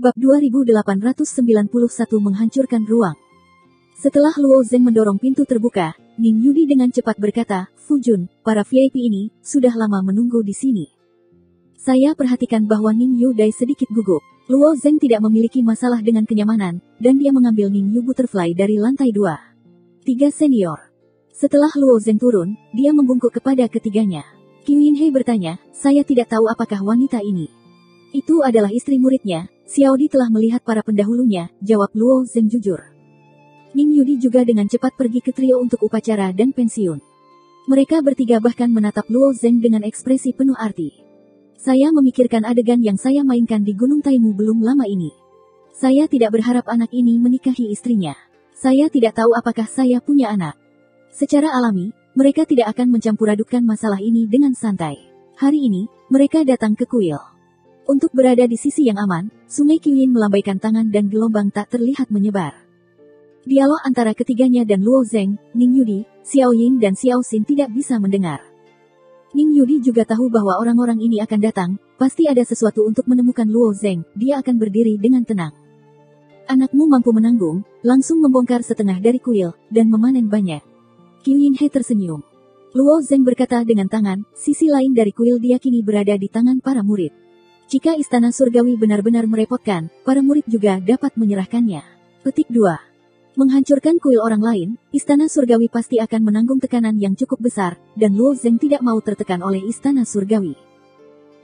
Bab 2891 menghancurkan ruang. Setelah Luo Zeng mendorong pintu terbuka, Ning Yudi dengan cepat berkata, "Fu Jun, para VIP ini sudah lama menunggu di sini." Saya perhatikan bahwa Ning Yudai sedikit gugup. Luo Zeng tidak memiliki masalah dengan kenyamanan, dan dia mengambil Ning Yu Butterfly dari lantai 2. 3 senior. Setelah Luo Zeng turun, dia membungkuk kepada ketiganya. Qiu Yinhe bertanya, "Saya tidak tahu apakah wanita ini." "Itu adalah istri muridnya, Xiaodi telah melihat para pendahulunya," jawab Luo Zeng jujur. Ning Yudi juga dengan cepat pergi ke trio untuk upacara dan pensiun. Mereka bertiga bahkan menatap Luo Zeng dengan ekspresi penuh arti. "Saya memikirkan adegan yang saya mainkan di Gunung Taimu belum lama ini. Saya tidak berharap anak ini menikahi istrinya. Saya tidak tahu apakah saya punya anak." Secara alami, mereka tidak akan mencampur-adukkan masalah ini dengan santai. Hari ini, mereka datang ke kuil. Untuk berada di sisi yang aman, Sungai Qiuyin melambaikan tangan dan gelombang tak terlihat menyebar. Dialog antara ketiganya dan Luo Zeng, Ning Yudi, Xiao Yin dan Xiao Xin tidak bisa mendengar. Ning Yudi juga tahu bahwa orang-orang ini akan datang, pasti ada sesuatu untuk menemukan Luo Zeng, dia akan berdiri dengan tenang. "Anakmu mampu menanggung, langsung membongkar setengah dari kuil, dan memanen banyak." Qiu Yinhe tersenyum. Luo Zeng berkata dengan tangan, "Sisi lain dari kuil diyakini berada di tangan para murid. Jika istana surgawi benar-benar merepotkan, para murid juga dapat menyerahkannya." Petik 2. Menghancurkan kuil orang lain, istana surgawi pasti akan menanggung tekanan yang cukup besar, dan Luo Zeng tidak mau tertekan oleh istana surgawi.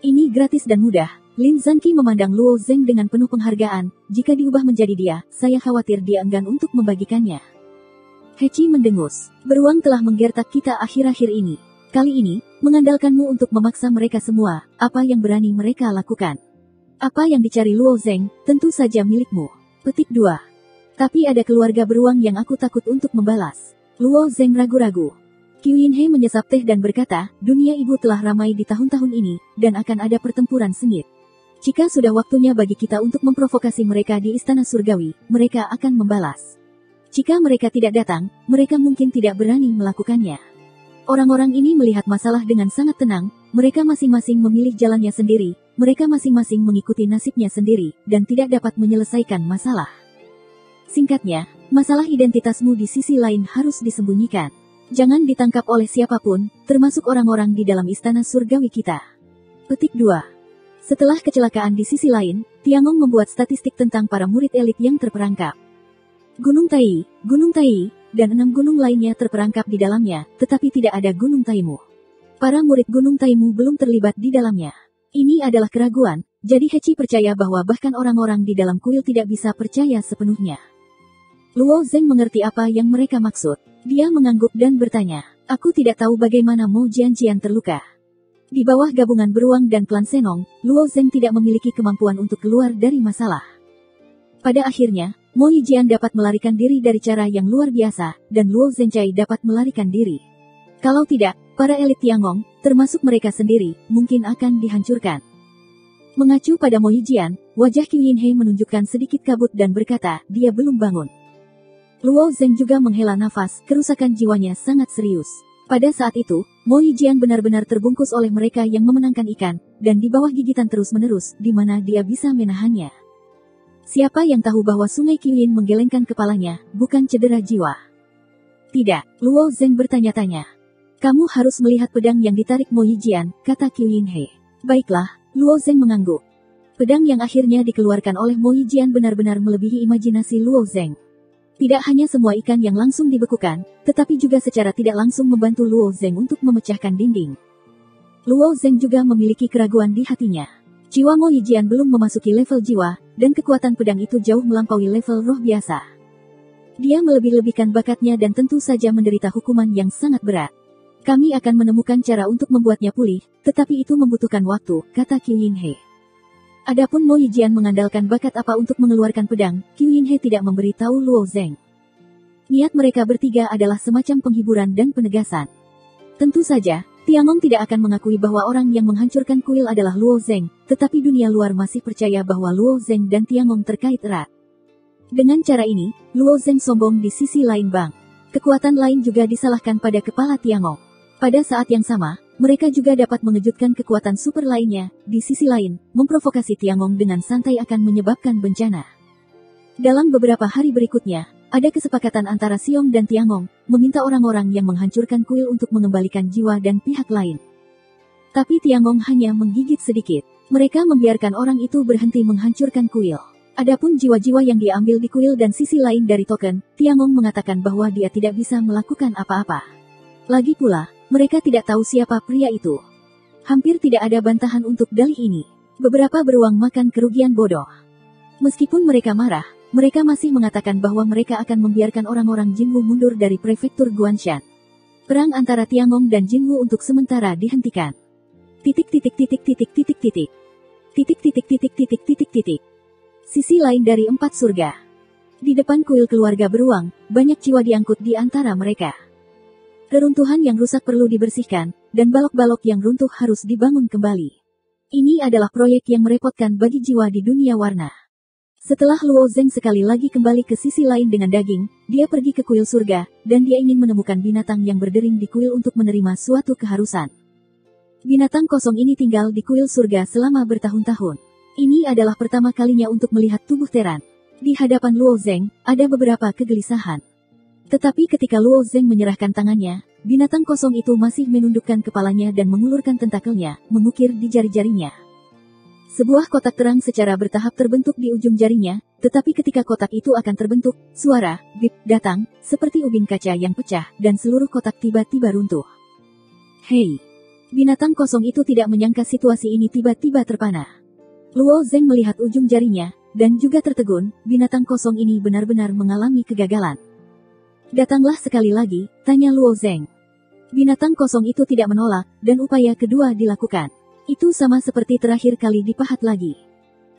Ini gratis dan mudah. Lin Zhanqi memandang Luo Zeng dengan penuh penghargaan, "Jika diubah menjadi dia, saya khawatir dia enggan untuk membagikannya." Hechi mendengus. "Beruang telah menggertak kita akhir-akhir ini. Kali ini, mengandalkanmu untuk memaksa mereka semua, apa yang berani mereka lakukan. Apa yang dicari Luo Zeng, tentu saja milikmu." Petik 2. "Tapi ada keluarga beruang yang aku takut untuk membalas." Luo Zeng ragu-ragu. Qiu Yinhe menyesap teh dan berkata, "Dunia ibu telah ramai di tahun-tahun ini, dan akan ada pertempuran sengit. Jika sudah waktunya bagi kita untuk memprovokasi mereka di istana surgawi, mereka akan membalas. Jika mereka tidak datang, mereka mungkin tidak berani melakukannya." Orang-orang ini melihat masalah dengan sangat tenang, mereka masing-masing memilih jalannya sendiri, mereka masing-masing mengikuti nasibnya sendiri, dan tidak dapat menyelesaikan masalah. Singkatnya, masalah identitasmu di sisi lain harus disembunyikan. Jangan ditangkap oleh siapapun, termasuk orang-orang di dalam istana surgawi kita. Petik 2. Setelah kecelakaan di sisi lain, Tiangong membuat statistik tentang para murid elit yang terperangkap. Gunung Tai, dan 6 gunung lainnya terperangkap di dalamnya, tetapi tidak ada Gunung Taimu. Para murid Gunung Taimu belum terlibat di dalamnya. Ini adalah keraguan, jadi Hechi percaya bahwa bahkan orang-orang di dalam kuil tidak bisa percaya sepenuhnya. Luo Zeng mengerti apa yang mereka maksud. Dia mengangguk dan bertanya, "Aku tidak tahu bagaimana Mo Jianjian terluka." Di bawah gabungan beruang dan klan Senong, Luo Zeng tidak memiliki kemampuan untuk keluar dari masalah. Pada akhirnya, Mo Yijian dapat melarikan diri dari cara yang luar biasa, dan Luo Zhenchai dapat melarikan diri. Kalau tidak, para elit Tiangong, termasuk mereka sendiri, mungkin akan dihancurkan. Mengacu pada Mo Yijian, wajah Qiu Yinhe menunjukkan sedikit kabut dan berkata, "Dia belum bangun." Luo Zeng juga menghela nafas, kerusakan jiwanya sangat serius. Pada saat itu, Mo Yijian benar-benar terbungkus oleh mereka yang memenangkan ikan, dan di bawah gigitan terus-menerus, di mana dia bisa menahannya. Siapa yang tahu bahwa Sungai Qiuyin menggelengkan kepalanya, bukan cedera jiwa? "Tidak," Luo Zeng bertanya-tanya. "Kamu harus melihat pedang yang ditarik Mo Yijian," kata Qiu Yinhe. "Baiklah," Luo Zeng mengangguk. Pedang yang akhirnya dikeluarkan oleh Mo Yijian benar-benar melebihi imajinasi Luo Zeng. Tidak hanya semua ikan yang langsung dibekukan, tetapi juga secara tidak langsung membantu Luo Zeng untuk memecahkan dinding. Luo Zeng juga memiliki keraguan di hatinya. Jiwa Mo Yijian belum memasuki level jiwa, dan kekuatan pedang itu jauh melampaui level roh biasa. Dia melebih-lebihkan bakatnya dan tentu saja menderita hukuman yang sangat berat. "Kami akan menemukan cara untuk membuatnya pulih, tetapi itu membutuhkan waktu," kata Qiu Yinhe. Adapun Mo Yijian mengandalkan bakat apa untuk mengeluarkan pedang, Qiu Yinhe tidak memberitahu Luo Zeng. Niat mereka bertiga adalah semacam penghiburan dan penegasan. Tentu saja, Tiangong tidak akan mengakui bahwa orang yang menghancurkan kuil adalah Luo Zeng, tetapi dunia luar masih percaya bahwa Luo Zeng dan Tiangong terkait erat. Dengan cara ini, Luo Zeng sombong di sisi lain bang. Kekuatan lain juga disalahkan pada kepala Tiangong. Pada saat yang sama, mereka juga dapat mengejutkan kekuatan super lainnya. Di sisi lain, memprovokasi Tiangong dengan santai akan menyebabkan bencana. Dalam beberapa hari berikutnya, ada kesepakatan antara Xiong dan Tiangong, meminta orang-orang yang menghancurkan kuil untuk mengembalikan jiwa dan pihak lain. Tapi Tiangong hanya menggigit sedikit. Mereka membiarkan orang itu berhenti menghancurkan kuil. Adapun jiwa-jiwa yang diambil di kuil dan sisi lain dari token, Tiangong mengatakan bahwa dia tidak bisa melakukan apa-apa. Lagi pula, mereka tidak tahu siapa pria itu. Hampir tidak ada bantahan untuk dalih ini. Beberapa beruang makan kerugian bodoh. Meskipun mereka marah, mereka masih mengatakan bahwa mereka akan membiarkan orang-orang Jinwu mundur dari prefektur Guanshan. Perang antara Tiangong dan Jinwu untuk sementara dihentikan. Sisi lain dari 4 surga. Di depan kuil keluarga beruang, banyak jiwa diangkut di antara mereka. Reruntuhan yang rusak perlu dibersihkan, dan balok-balok yang runtuh harus dibangun kembali. Ini adalah proyek yang merepotkan bagi jiwa di dunia warna. Setelah Luo Zeng sekali lagi kembali ke sisi lain dengan daging, dia pergi ke kuil surga, dan dia ingin menemukan binatang yang berdering di kuil untuk menerima suatu keharusan. Binatang kosong ini tinggal di kuil surga selama bertahun-tahun. Ini adalah pertama kalinya untuk melihat tubuh Teran. Di hadapan Luo Zeng, ada beberapa kegelisahan. Tetapi ketika Luo Zeng menyerahkan tangannya, binatang kosong itu masih menundukkan kepalanya dan mengulurkan tentakelnya, mengukir di jari-jarinya. Sebuah kotak terang secara bertahap terbentuk di ujung jarinya, tetapi ketika kotak itu akan terbentuk, suara, bip, datang, seperti ubin kaca yang pecah, dan seluruh kotak tiba-tiba runtuh. Hei! Binatang kosong itu tidak menyangka situasi ini tiba-tiba terpana. Luo Zeng melihat ujung jarinya, dan juga tertegun, binatang kosong ini benar-benar mengalami kegagalan. Datanglah sekali lagi, tanya Luo Zeng. Binatang kosong itu tidak menolak, dan upaya kedua dilakukan. Itu sama seperti terakhir kali dipahat lagi.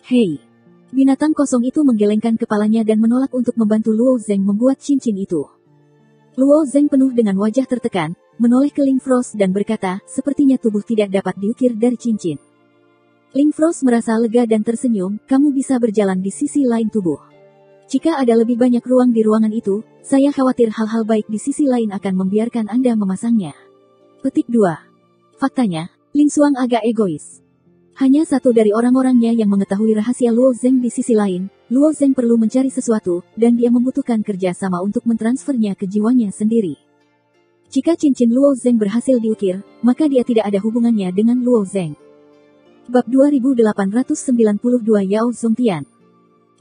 Hei! Binatang kosong itu menggelengkan kepalanya dan menolak untuk membantu Luo Zeng membuat cincin itu. Luo Zeng penuh dengan wajah tertekan, menoleh ke Ling Frost dan berkata, sepertinya tubuh tidak dapat diukir dari cincin. Ling Frost merasa lega dan tersenyum, kamu bisa berjalan di sisi lain tubuh. Jika ada lebih banyak ruang di ruangan itu, saya khawatir hal-hal baik di sisi lain akan membiarkan Anda memasangnya. Petik 2. Faktanya, Ling Xuang agak egois. Hanya satu dari orang-orangnya yang mengetahui rahasia Luo Zeng di sisi lain, Luo Zeng perlu mencari sesuatu, dan dia membutuhkan kerja sama untuk mentransfernya ke jiwanya sendiri. Jika cincin Luo Zeng berhasil diukir, maka dia tidak ada hubungannya dengan Luo Zeng. Bab 2892 Yao Zongtian.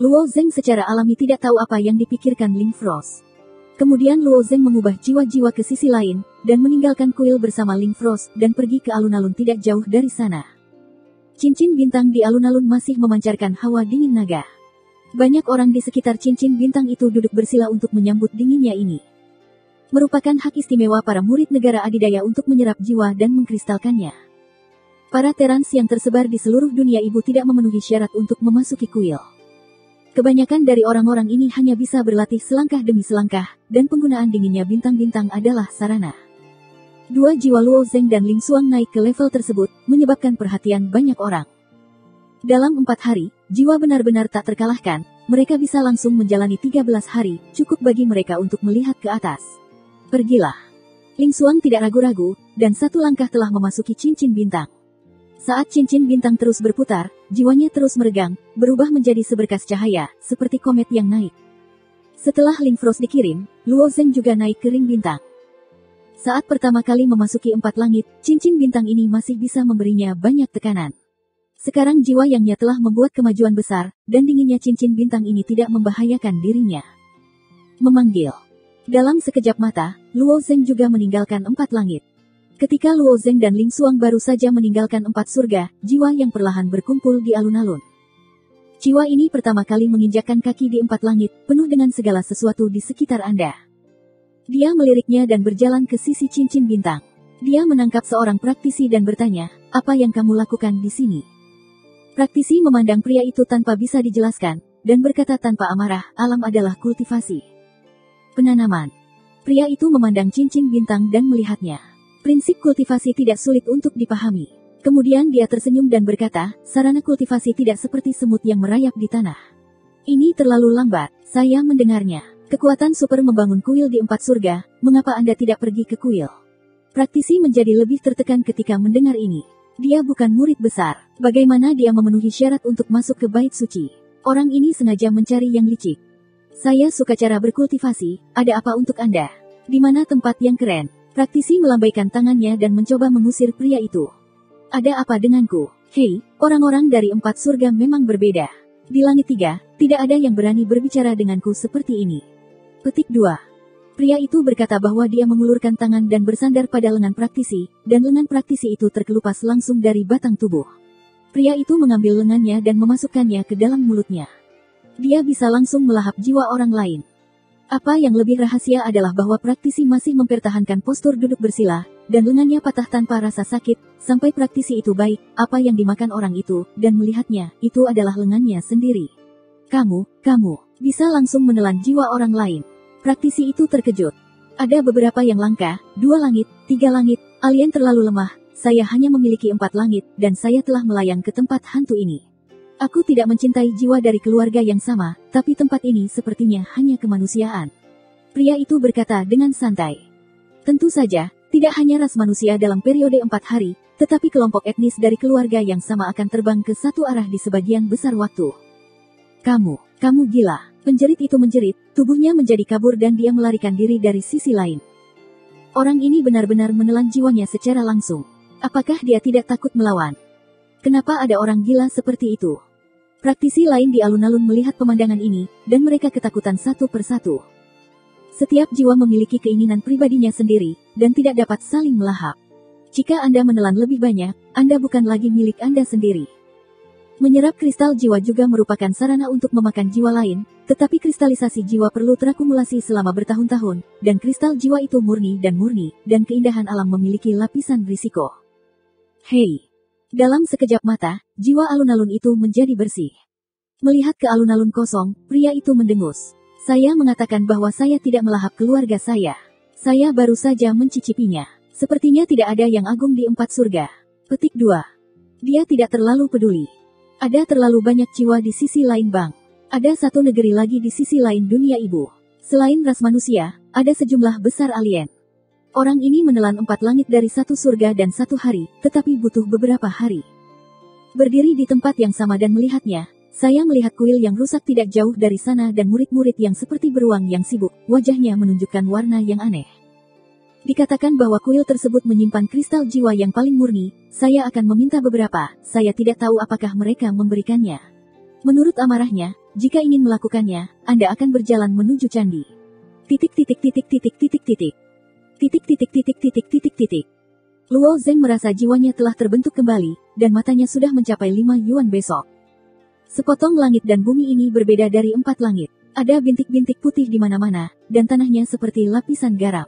Luo Zeng secara alami tidak tahu apa yang dipikirkan Ling Frost. Kemudian Luo Zeng mengubah jiwa-jiwa ke sisi lain, dan meninggalkan kuil bersama Ling Frost, dan pergi ke alun-alun tidak jauh dari sana. Cincin bintang di alun-alun masih memancarkan hawa dingin naga. Banyak orang di sekitar cincin bintang itu duduk bersila untuk menyambut dinginnya ini. Merupakan hak istimewa para murid negara adidaya untuk menyerap jiwa dan mengkristalkannya. Para terans yang tersebar di seluruh dunia ibu tidak memenuhi syarat untuk memasuki kuil. Kebanyakan dari orang-orang ini hanya bisa berlatih selangkah demi selangkah, dan penggunaan dinginnya bintang-bintang adalah sarana. Dua jiwa Luo Zeng dan Ling Xuang naik ke level tersebut, menyebabkan perhatian banyak orang. Dalam 4 hari, jiwa benar-benar tak terkalahkan, mereka bisa langsung menjalani 13 hari, cukup bagi mereka untuk melihat ke atas. Pergilah. Ling Xuang tidak ragu-ragu, dan satu langkah telah memasuki cincin bintang. Saat cincin bintang terus berputar, jiwanya terus meregang, berubah menjadi seberkas cahaya, seperti komet yang naik. Setelah Ling Frost dikirim, Luo Zeng juga naik ke ring bintang. Saat pertama kali memasuki 4 langit, cincin bintang ini masih bisa memberinya banyak tekanan. Sekarang jiwa yangnya telah membuat kemajuan besar, dan dinginnya cincin bintang ini tidak membahayakan dirinya. Memanggil. Dalam sekejap mata, Luo Zeng juga meninggalkan 4 langit. Ketika Luo Zeng dan Ling Xuang baru saja meninggalkan 4 surga, jiwa yang perlahan berkumpul di alun-alun. Jiwa ini pertama kali menginjakkan kaki di 4 langit, penuh dengan segala sesuatu di sekitar Anda. Dia meliriknya dan berjalan ke sisi cincin bintang. Dia menangkap seorang praktisi dan bertanya, apa yang kamu lakukan di sini? Praktisi memandang pria itu tanpa bisa dijelaskan, dan berkata tanpa amarah, alam adalah kultivasi. Penanaman. Pria itu memandang cincin bintang dan melihatnya. Prinsip kultivasi tidak sulit untuk dipahami. Kemudian dia tersenyum dan berkata, sarana kultivasi tidak seperti semut yang merayap di tanah. Ini terlalu lambat, saya mendengarnya. Kekuatan super membangun kuil di 4 surga, mengapa Anda tidak pergi ke kuil? Praktisi menjadi lebih tertekan ketika mendengar ini. Dia bukan murid besar. Bagaimana dia memenuhi syarat untuk masuk ke bait suci? Orang ini sengaja mencari yang licik. Saya suka cara berkultivasi, ada apa untuk Anda? Di mana tempat yang keren? Praktisi melambaikan tangannya dan mencoba mengusir pria itu. Ada apa denganku? Hei, orang-orang dari 4 surga memang berbeda. Di langit 3, tidak ada yang berani berbicara denganku seperti ini. Petik 2. Pria itu berkata bahwa dia mengulurkan tangan dan bersandar pada lengan praktisi, dan lengan praktisi itu terkelupas langsung dari batang tubuh. Pria itu mengambil lengannya dan memasukkannya ke dalam mulutnya. Dia bisa langsung melahap jiwa orang lain. Apa yang lebih rahasia adalah bahwa praktisi masih mempertahankan postur duduk bersila, dan lengannya patah tanpa rasa sakit, sampai praktisi itu baik, apa yang dimakan orang itu, dan melihatnya, itu adalah lengannya sendiri. Kamu bisa langsung menelan jiwa orang lain. Praktisi itu terkejut. Ada beberapa yang langka, 2 langit, 3 langit, alien terlalu lemah, saya hanya memiliki 4 langit, dan saya telah melayang ke tempat hantu ini. Aku tidak mencintai jiwa dari keluarga yang sama, tapi tempat ini sepertinya hanya kemanusiaan. Pria itu berkata dengan santai. Tentu saja, tidak hanya ras manusia dalam periode 4 hari, tetapi kelompok etnis dari keluarga yang sama akan terbang ke satu arah di sebagian besar waktu. Kamu gila. Penjerit itu menjerit, tubuhnya menjadi kabur dan dia melarikan diri dari sisi lain. Orang ini benar-benar menelan jiwanya secara langsung. Apakah dia tidak takut melawan? Kenapa ada orang gila seperti itu? Praktisi lain di alun-alun melihat pemandangan ini, dan mereka ketakutan satu persatu. Setiap jiwa memiliki keinginan pribadinya sendiri, dan tidak dapat saling melahap. Jika Anda menelan lebih banyak, Anda bukan lagi milik Anda sendiri. Menyerap kristal jiwa juga merupakan sarana untuk memakan jiwa lain, tetapi kristalisasi jiwa perlu terakumulasi selama bertahun-tahun, dan kristal jiwa itu murni, dan keindahan alam memiliki lapisan risiko. Hei! Dalam sekejap mata, jiwa alun-alun itu menjadi bersih. Melihat ke alun-alun kosong, pria itu mendengus. Saya mengatakan bahwa saya tidak melahap keluarga saya. Saya baru saja mencicipinya. Sepertinya tidak ada yang agung di 4 surga. Petik 2. Dia tidak terlalu peduli. Ada terlalu banyak jiwa di sisi lain bang. Ada satu negeri lagi di sisi lain dunia ibu. Selain ras manusia, ada sejumlah besar alien. Orang ini menelan 4 langit dari 1 surga dan 1 hari, tetapi butuh beberapa hari. Berdiri di tempat yang sama dan melihatnya, saya melihat kuil yang rusak tidak jauh dari sana dan murid-murid yang seperti beruang yang sibuk, wajahnya menunjukkan warna yang aneh. Dikatakan bahwa kuil tersebut menyimpan kristal jiwa yang paling murni, saya akan meminta beberapa, saya tidak tahu apakah mereka memberikannya. Menurut amarahnya, jika ingin melakukannya, Anda akan berjalan menuju candi. Luo Zeng merasa jiwanya telah terbentuk kembali, dan matanya sudah mencapai 5 yuan besok. Sepotong langit dan bumi ini berbeda dari 4 langit. Ada bintik-bintik putih di mana-mana, dan tanahnya seperti lapisan garam.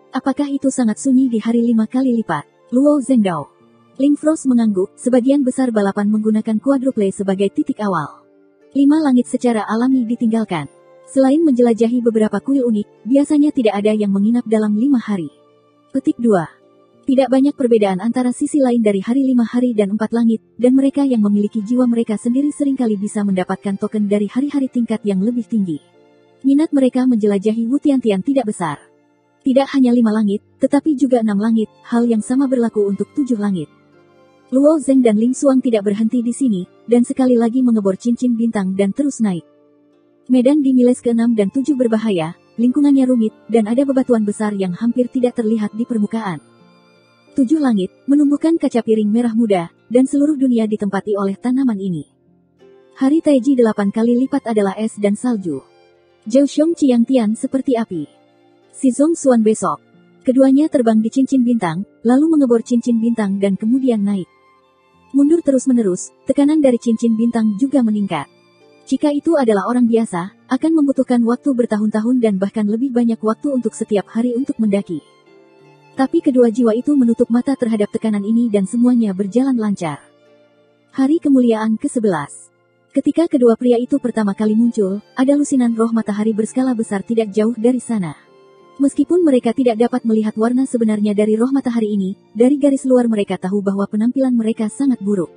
Apakah itu sangat sunyi di hari 5 kali lipat? Luo Zengdao. Ling Frost mengangguk, sebagian besar balapan menggunakan quadruple sebagai titik awal. 5 langit secara alami ditinggalkan. Selain menjelajahi beberapa kuil unik, biasanya tidak ada yang menginap dalam 5 hari. Petik 2. Tidak banyak perbedaan antara sisi lain dari hari 5 hari dan 4 langit, dan mereka yang memiliki jiwa mereka sendiri seringkali bisa mendapatkan token dari hari-hari tingkat yang lebih tinggi. Minat mereka menjelajahi Wutiantian tidak besar. Tidak hanya 5 langit, tetapi juga 6 langit, hal yang sama berlaku untuk 7 langit. Luo Zeng dan Ling Xuang tidak berhenti di sini, dan sekali lagi mengebor cincin bintang dan terus naik. Medan di miles ke-6 dan 7 berbahaya, lingkungannya rumit, dan ada bebatuan besar yang hampir tidak terlihat di permukaan. 7 langit, menumbuhkan kaca piring merah muda, dan seluruh dunia ditempati oleh tanaman ini. Hari Taiji 8 kali lipat adalah es dan salju. Zhao Xiong Chiang Tian seperti api. Si Zong Xuan besok. Keduanya terbang di cincin bintang, lalu mengebor cincin bintang dan kemudian naik. Mundur terus-menerus, tekanan dari cincin bintang juga meningkat. Jika itu adalah orang biasa, akan membutuhkan waktu bertahun-tahun dan bahkan lebih banyak waktu untuk setiap hari untuk mendaki. Tapi kedua jiwa itu menutup mata terhadap tekanan ini dan semuanya berjalan lancar. Hari kemuliaan ke-11. Ketika kedua pria itu pertama kali muncul, ada lusinan roh matahari berskala besar tidak jauh dari sana. Meskipun mereka tidak dapat melihat warna sebenarnya dari roh matahari ini, dari garis luar mereka tahu bahwa penampilan mereka sangat buruk.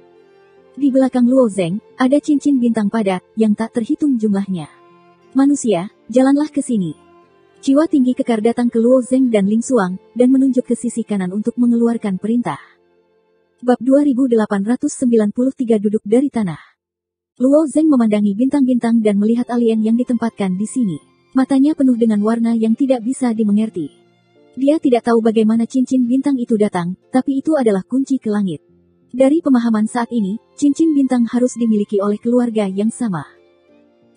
Di belakang Luo Zeng, ada cincin bintang padat, yang tak terhitung jumlahnya. Manusia, jalanlah ke sini. Jiwa tinggi kekar datang ke Luo Zeng dan Ling Xuang, dan menunjuk ke sisi kanan untuk mengeluarkan perintah. Bab 2893 duduk dari tanah. Luo Zeng memandangi bintang-bintang dan melihat alien yang ditempatkan di sini. Matanya penuh dengan warna yang tidak bisa dimengerti. Dia tidak tahu bagaimana cincin bintang itu datang, tapi itu adalah kunci ke langit. Dari pemahaman saat ini, cincin bintang harus dimiliki oleh keluarga yang sama.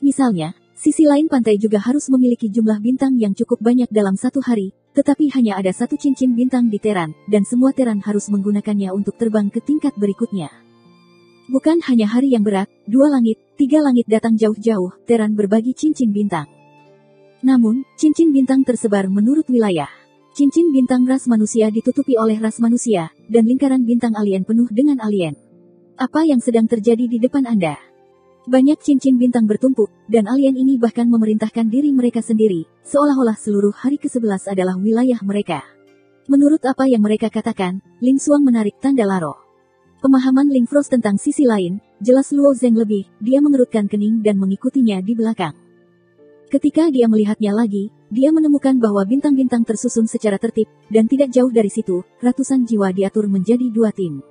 Misalnya, sisi lain pantai juga harus memiliki jumlah bintang yang cukup banyak dalam satu hari, tetapi hanya ada satu cincin bintang di teran, dan semua teran harus menggunakannya untuk terbang ke tingkat berikutnya. Bukan hanya hari yang berat, 2 langit, 3 langit datang jauh-jauh, teran berbagi cincin bintang. Namun, cincin bintang tersebar menurut wilayah. Cincin bintang ras manusia ditutupi oleh ras manusia, dan lingkaran bintang alien penuh dengan alien. Apa yang sedang terjadi di depan Anda? Banyak cincin bintang bertumpuk, dan alien ini bahkan memerintahkan diri mereka sendiri, seolah-olah seluruh hari ke-11 adalah wilayah mereka. Menurut apa yang mereka katakan, Ling Xuang menarik tanda laro. Pemahaman Ling Frost tentang sisi lain, jelas Luo Zeng lebih, dia mengerutkan kening dan mengikutinya di belakang. Ketika dia melihatnya lagi, dia menemukan bahwa bintang-bintang tersusun secara tertib, dan tidak jauh dari situ, ratusan jiwa diatur menjadi 2 tim.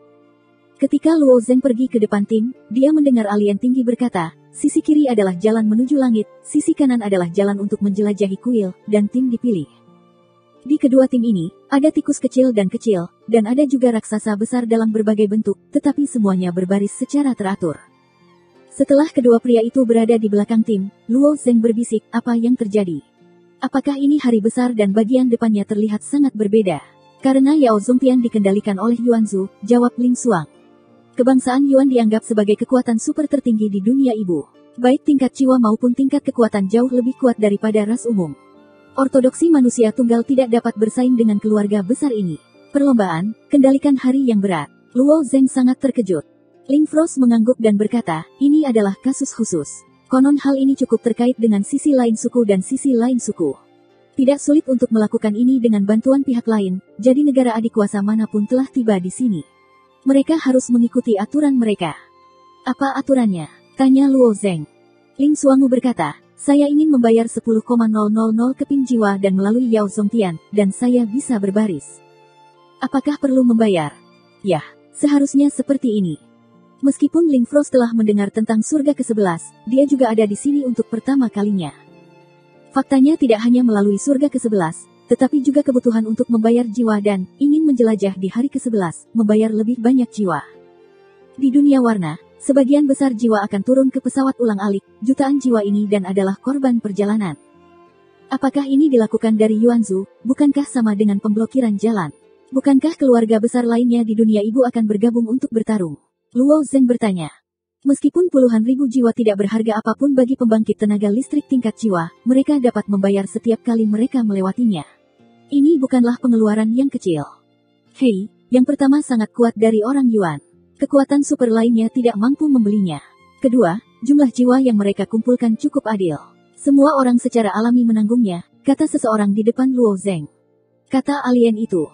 Ketika Luo Zeng pergi ke depan tim, dia mendengar alien tinggi berkata, sisi kiri adalah jalan menuju langit, sisi kanan adalah jalan untuk menjelajahi kuil, dan tim dipilih. Di kedua tim ini, ada tikus kecil, dan ada juga raksasa besar dalam berbagai bentuk, tetapi semuanya berbaris secara teratur. Setelah kedua pria itu berada di belakang tim, Luo Zeng berbisik, apa yang terjadi? Apakah ini hari besar dan bagian depannya terlihat sangat berbeda? Karena Yao Zongtian dikendalikan oleh Yuan Zhu, jawab Ling Xuang. Kebangsaan Yuan dianggap sebagai kekuatan super tertinggi di dunia ibu. Baik tingkat jiwa maupun tingkat kekuatan jauh lebih kuat daripada ras umum. Ortodoksi manusia tunggal tidak dapat bersaing dengan keluarga besar ini. Perlombaan, kendalikan hari yang berat. Luo Zeng sangat terkejut. Ling Frost mengangguk dan berkata, ini adalah kasus khusus. Konon hal ini cukup terkait dengan sisi lain suku dan sisi lain suku. Tidak sulit untuk melakukan ini dengan bantuan pihak lain, jadi negara adikuasa manapun telah tiba di sini. Mereka harus mengikuti aturan mereka. Apa aturannya? Tanya Luo Zeng. Ling Xuang berkata, saya ingin membayar 10,000 keping jiwa dan melalui Yao Zongtian, dan saya bisa berbaris. Apakah perlu membayar? Ya, seharusnya seperti ini. Meskipun Ling Frost telah mendengar tentang surga ke-11, dia juga ada di sini untuk pertama kalinya. Faktanya tidak hanya melalui surga ke-11, tetapi juga kebutuhan untuk membayar jiwa dan ingin menjelajah di hari ke-11, membayar lebih banyak jiwa. Di dunia warna, sebagian besar jiwa akan turun ke pesawat ulang-alik, jutaan jiwa ini dan adalah korban perjalanan. Apakah ini dilakukan dari Yuan Zhu? Bukankah sama dengan pemblokiran jalan? Bukankah keluarga besar lainnya di dunia ibu akan bergabung untuk bertarung? Luo Zeng bertanya. Meskipun puluhan ribu jiwa tidak berharga apapun bagi pembangkit tenaga listrik tingkat jiwa, mereka dapat membayar setiap kali mereka melewatinya. Ini bukanlah pengeluaran yang kecil. Hei, yang pertama sangat kuat dari orang Yuan. Kekuatan super lainnya tidak mampu membelinya. Kedua, jumlah jiwa yang mereka kumpulkan cukup adil. Semua orang secara alami menanggungnya, kata seseorang di depan Luo Zeng. Kata alien itu.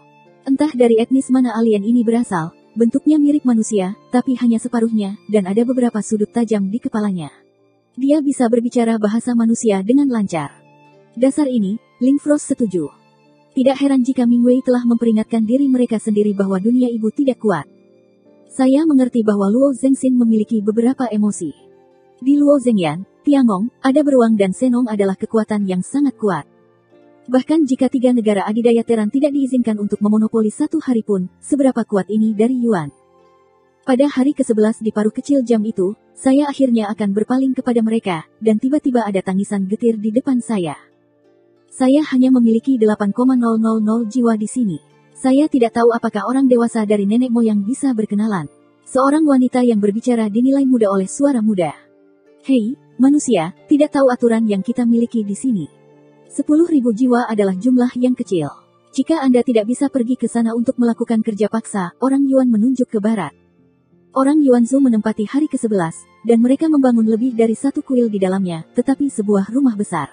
Entah dari etnis mana alien ini berasal. Bentuknya mirip manusia, tapi hanya separuhnya, dan ada beberapa sudut tajam di kepalanya. Dia bisa berbicara bahasa manusia dengan lancar. Dasar ini, Ling Frost setuju. Tidak heran jika Ming Wei telah memperingatkan diri mereka sendiri bahwa dunia ibu tidak kuat. Saya mengerti bahwa Luo Zengxin memiliki beberapa emosi. Di Luo Zengyan, Tiangong, ada beruang dan Senong adalah kekuatan yang sangat kuat. Bahkan jika 3 negara adidaya teran tidak diizinkan untuk memonopoli satu hari pun, seberapa kuat ini dari Yuan. Pada hari ke-11 di paruh kecil jam itu, saya akhirnya akan berpaling kepada mereka, dan tiba-tiba ada tangisan getir di depan saya. Saya hanya memiliki 8,000 jiwa di sini. Saya tidak tahu apakah orang dewasa dari nenek moyang bisa berkenalan. Seorang wanita yang berbicara dinilai muda oleh suara muda. Hei, manusia, tidak tahu aturan yang kita miliki di sini. 10.000 jiwa adalah jumlah yang kecil. Jika Anda tidak bisa pergi ke sana untuk melakukan kerja paksa, orang Yuan menunjuk ke barat. Orang Yuan Zhu menempati hari ke-11, dan mereka membangun lebih dari satu kuil di dalamnya, tetapi sebuah rumah besar.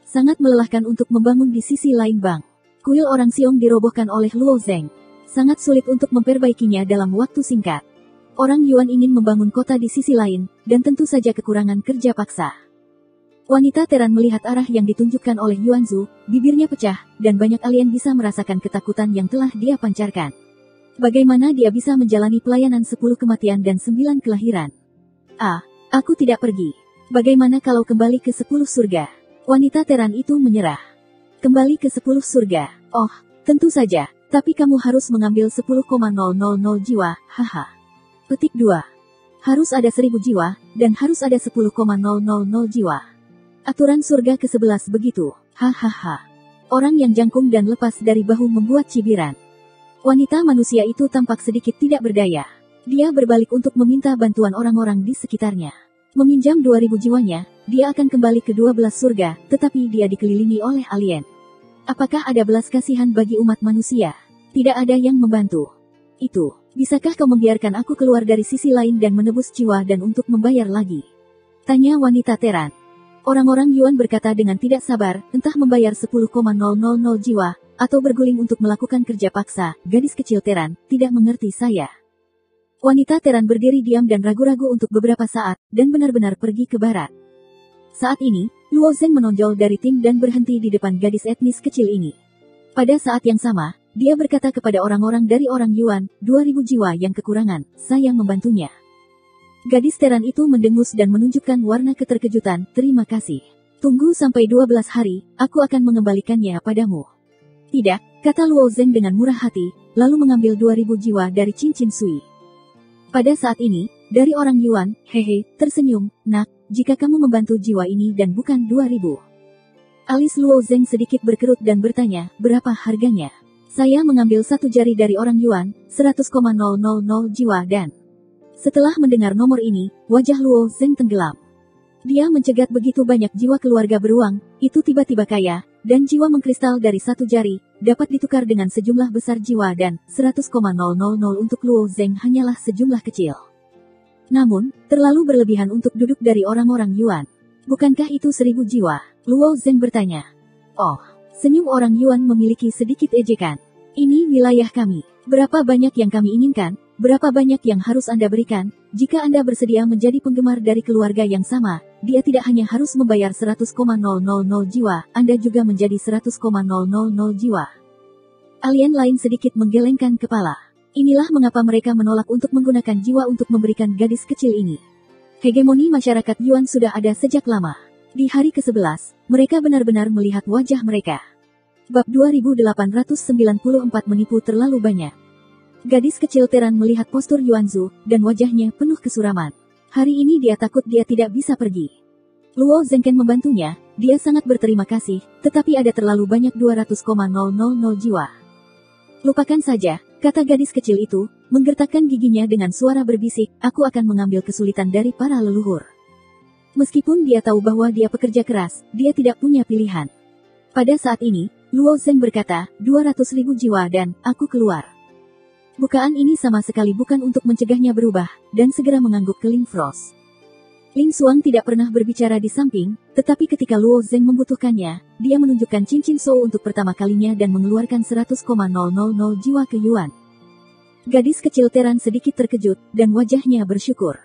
Sangat melelahkan untuk membangun di sisi lain Bang. Kuil orang Xiong dirobohkan oleh Luo Zeng. Sangat sulit untuk memperbaikinya dalam waktu singkat. Orang Yuan ingin membangun kota di sisi lain, dan tentu saja kekurangan kerja paksa. Wanita Teran melihat arah yang ditunjukkan oleh Yuanzu, bibirnya pecah, dan banyak alien bisa merasakan ketakutan yang telah dia pancarkan. Bagaimana dia bisa menjalani pelayanan 10 kematian dan 9 kelahiran? Aku tidak pergi. Bagaimana kalau kembali ke 10 surga? Wanita Teran itu menyerah. Kembali ke 10 surga. Oh, tentu saja, tapi kamu harus mengambil 10,000 jiwa, haha. Petik 2. Harus ada 1000 jiwa, dan harus ada 10,000 jiwa. Aturan surga ke-11 begitu, hahaha. Orang yang jangkung dan lepas dari bahu membuat cibiran. Wanita manusia itu tampak sedikit tidak berdaya. Dia berbalik untuk meminta bantuan orang-orang di sekitarnya. Meminjam 2000 jiwanya, dia akan kembali ke 12 surga, tetapi dia dikelilingi oleh alien. Apakah ada belas kasihan bagi umat manusia? Tidak ada yang membantu. Bisakah kau membiarkan aku keluar dari sisi lain dan menebus jiwa dan untuk membayar lagi? Tanya wanita Teran. Orang-orang Yuan berkata dengan tidak sabar, entah membayar 10,000 jiwa, atau berguling untuk melakukan kerja paksa. Gadis kecil Teran, tidak mengerti saya. Wanita Teran berdiri diam dan ragu-ragu untuk beberapa saat, dan benar-benar pergi ke barat. Saat ini, Luo Zeng menonjol dari tim dan berhenti di depan gadis etnis kecil ini. Pada saat yang sama, dia berkata kepada orang-orang dari orang Yuan, 2000 jiwa yang kekurangan, saya membantunya. Gadis Teran itu mendengus dan menunjukkan warna keterkejutan, terima kasih. Tunggu sampai 12 hari, aku akan mengembalikannya padamu. Tidak, kata Luo Zeng dengan murah hati, lalu mengambil 2000 jiwa dari cincin Sui. Pada saat ini, dari orang Yuan, hehe, tersenyum, nak, jika kamu membantu jiwa ini dan bukan 2000. Alis Luo Zeng sedikit berkerut dan bertanya, berapa harganya? Saya mengambil 1 jari dari orang Yuan, 100,000 jiwa dan... Setelah mendengar nomor ini, wajah Luo Zeng tenggelam. Dia mencegat begitu banyak jiwa keluarga beruang, itu tiba-tiba kaya, dan jiwa mengkristal dari 1 jari, dapat ditukar dengan sejumlah besar jiwa dan 100,000 untuk Luo Zeng hanyalah sejumlah kecil. Namun, terlalu berlebihan untuk duduk dari orang-orang Yuan. Bukankah itu 1000 jiwa? Luo Zeng bertanya. Oh, senyum orang Yuan memiliki sedikit ejekan. Ini wilayah kami. Berapa banyak yang kami inginkan? Berapa banyak yang harus Anda berikan? Jika Anda bersedia menjadi penggemar dari keluarga yang sama, dia tidak hanya harus membayar 100,000 jiwa, Anda juga menjadi 100,000 jiwa. Alien lain sedikit menggelengkan kepala. Inilah mengapa mereka menolak untuk menggunakan jiwa untuk memberikan gadis kecil ini. Hegemoni masyarakat Yuan sudah ada sejak lama. Di hari ke-11, mereka benar-benar melihat wajah mereka. Bab 2894 menipu terlalu banyak. Gadis kecil Teran melihat postur Yuanzu, dan wajahnya penuh kesuraman. Hari ini dia takut dia tidak bisa pergi. Luo Zengken membantunya, dia sangat berterima kasih, tetapi ada terlalu banyak 200,000 jiwa. Lupakan saja, kata gadis kecil itu, menggertakkan giginya dengan suara berbisik, aku akan mengambil kesulitan dari para leluhur. Meskipun dia tahu bahwa dia pekerja keras, dia tidak punya pilihan. Pada saat ini, Luo Zeng berkata, 200.000 jiwa dan, aku keluar. Bukaan ini sama sekali bukan untuk mencegahnya berubah, dan segera mengangguk ke Ling Frost. Ling Xuang tidak pernah berbicara di samping, tetapi ketika Luo Zeng membutuhkannya, dia menunjukkan cincin Shou untuk pertama kalinya dan mengeluarkan 100,000 jiwa ke Yuan. Gadis kecil Teran sedikit terkejut, dan wajahnya bersyukur.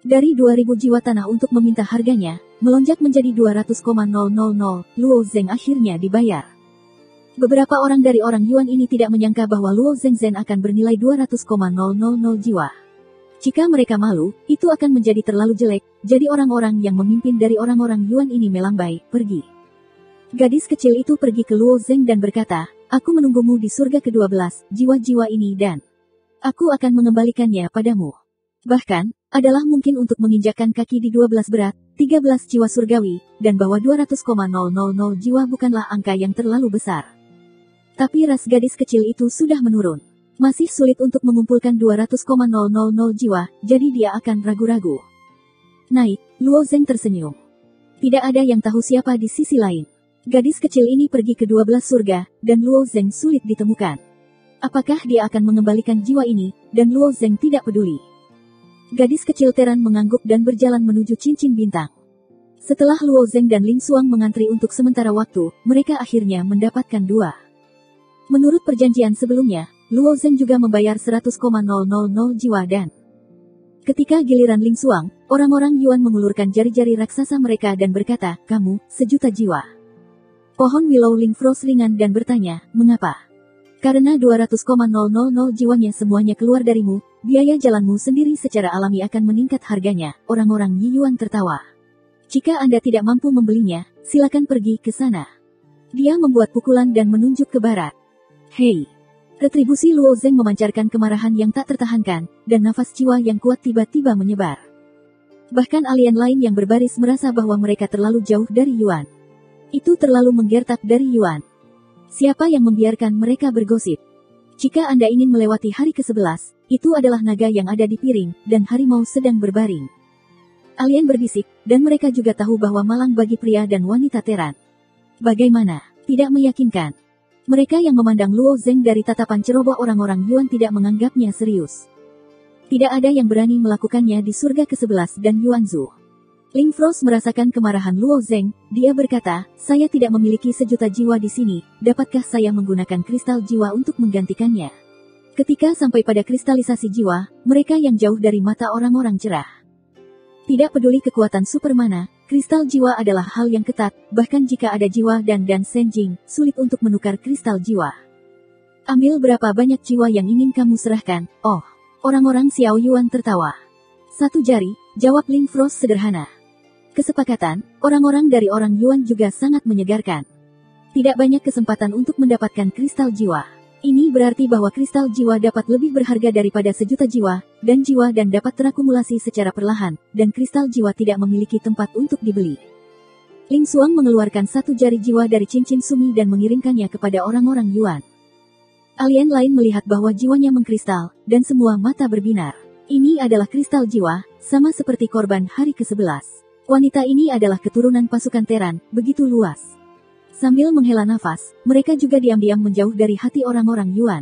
Dari 2000 jiwa tanah untuk meminta harganya, melonjak menjadi 200,000, Luo Zeng akhirnya dibayar. Beberapa orang dari orang Yuan ini tidak menyangka bahwa Luo Zengzen akan bernilai 200,000 jiwa. Jika mereka malu, itu akan menjadi terlalu jelek, jadi orang-orang yang memimpin dari orang-orang Yuan ini melambai, pergi. Gadis kecil itu pergi ke Luo Zeng dan berkata, aku menunggumu di surga ke-12, jiwa-jiwa ini dan aku akan mengembalikannya padamu. Bahkan, adalah mungkin untuk menginjakkan kaki di 12 berat, 13 jiwa surgawi, dan bahwa 200,000 jiwa bukanlah angka yang terlalu besar. Tapi ras gadis kecil itu sudah menurun. Masih sulit untuk mengumpulkan 200,000 jiwa, jadi dia akan ragu-ragu. Naik, Luo Zeng tersenyum. Tidak ada yang tahu siapa di sisi lain. Gadis kecil ini pergi ke 12 surga, dan Luo Zeng sulit ditemukan. Apakah dia akan mengembalikan jiwa ini, dan Luo Zeng tidak peduli. Gadis kecil Teran mengangguk dan berjalan menuju cincin bintang. Setelah Luo Zeng dan Ling Xuang mengantri untuk sementara waktu, mereka akhirnya mendapatkan 2. Menurut perjanjian sebelumnya, Luo Zeng juga membayar 100,000 jiwa dan Ketika giliran Ling Xuang, orang-orang Yuan mengulurkan jari-jari raksasa mereka dan berkata, kamu, 1.000.000 jiwa. Pohon Willow Ling Frost ringan dan bertanya, mengapa? Karena 200,000 jiwanya semuanya keluar darimu, biaya jalanmu sendiri secara alami akan meningkat harganya. Orang-orang Yi Yuan tertawa. Jika Anda tidak mampu membelinya, silakan pergi ke sana. Dia membuat pukulan dan menunjuk ke barat. Hei! Retribusi Luo Zeng memancarkan kemarahan yang tak tertahankan, dan nafas jiwa yang kuat tiba-tiba menyebar. Bahkan alien lain yang berbaris merasa bahwa mereka terlalu jauh dari Yuan. Itu terlalu menggertak dari Yuan. Siapa yang membiarkan mereka bergosip? Jika Anda ingin melewati hari ke-11, itu adalah naga yang ada di piring, dan harimau sedang berbaring. Alien berbisik, dan mereka juga tahu bahwa malang bagi pria dan wanita teran. Bagaimana? Tidak meyakinkan. Mereka yang memandang Luo Zeng dari tatapan ceroboh orang-orang Yuan tidak menganggapnya serius. Tidak ada yang berani melakukannya di surga ke-11 dan Yuanzhou. Ling Frost merasakan kemarahan Luo Zeng, dia berkata, saya tidak memiliki 1.000.000 jiwa di sini, dapatkah saya menggunakan kristal jiwa untuk menggantikannya? Ketika sampai pada kristalisasi jiwa, mereka yang jauh dari mata orang-orang cerah. Tidak peduli kekuatan supermana, kristal jiwa adalah hal yang ketat, bahkan jika ada jiwa dan Senjing, sulit untuk menukar kristal jiwa. Ambil berapa banyak jiwa yang ingin kamu serahkan? Oh, orang-orang Xiao Yuan tertawa. 1 jari, jawab Ling Frost sederhana. Kesepakatan, orang-orang dari orang Yuan juga sangat menyegarkan. Tidak banyak kesempatan untuk mendapatkan kristal jiwa. Ini berarti bahwa kristal jiwa dapat lebih berharga daripada 1.000.000 jiwa, dan dapat terakumulasi secara perlahan, dan kristal jiwa tidak memiliki tempat untuk dibeli. Ling Xuang mengeluarkan 1 jari jiwa dari cincin sumi dan mengirimkannya kepada orang-orang Yuan. Alien lain melihat bahwa jiwanya mengkristal, dan semua mata berbinar. Ini adalah kristal jiwa, sama seperti korban hari ke-11. Wanita ini adalah keturunan pasukan Teran, begitu luas. Sambil menghela nafas, mereka juga diam-diam menjauh dari hati orang-orang Yuan.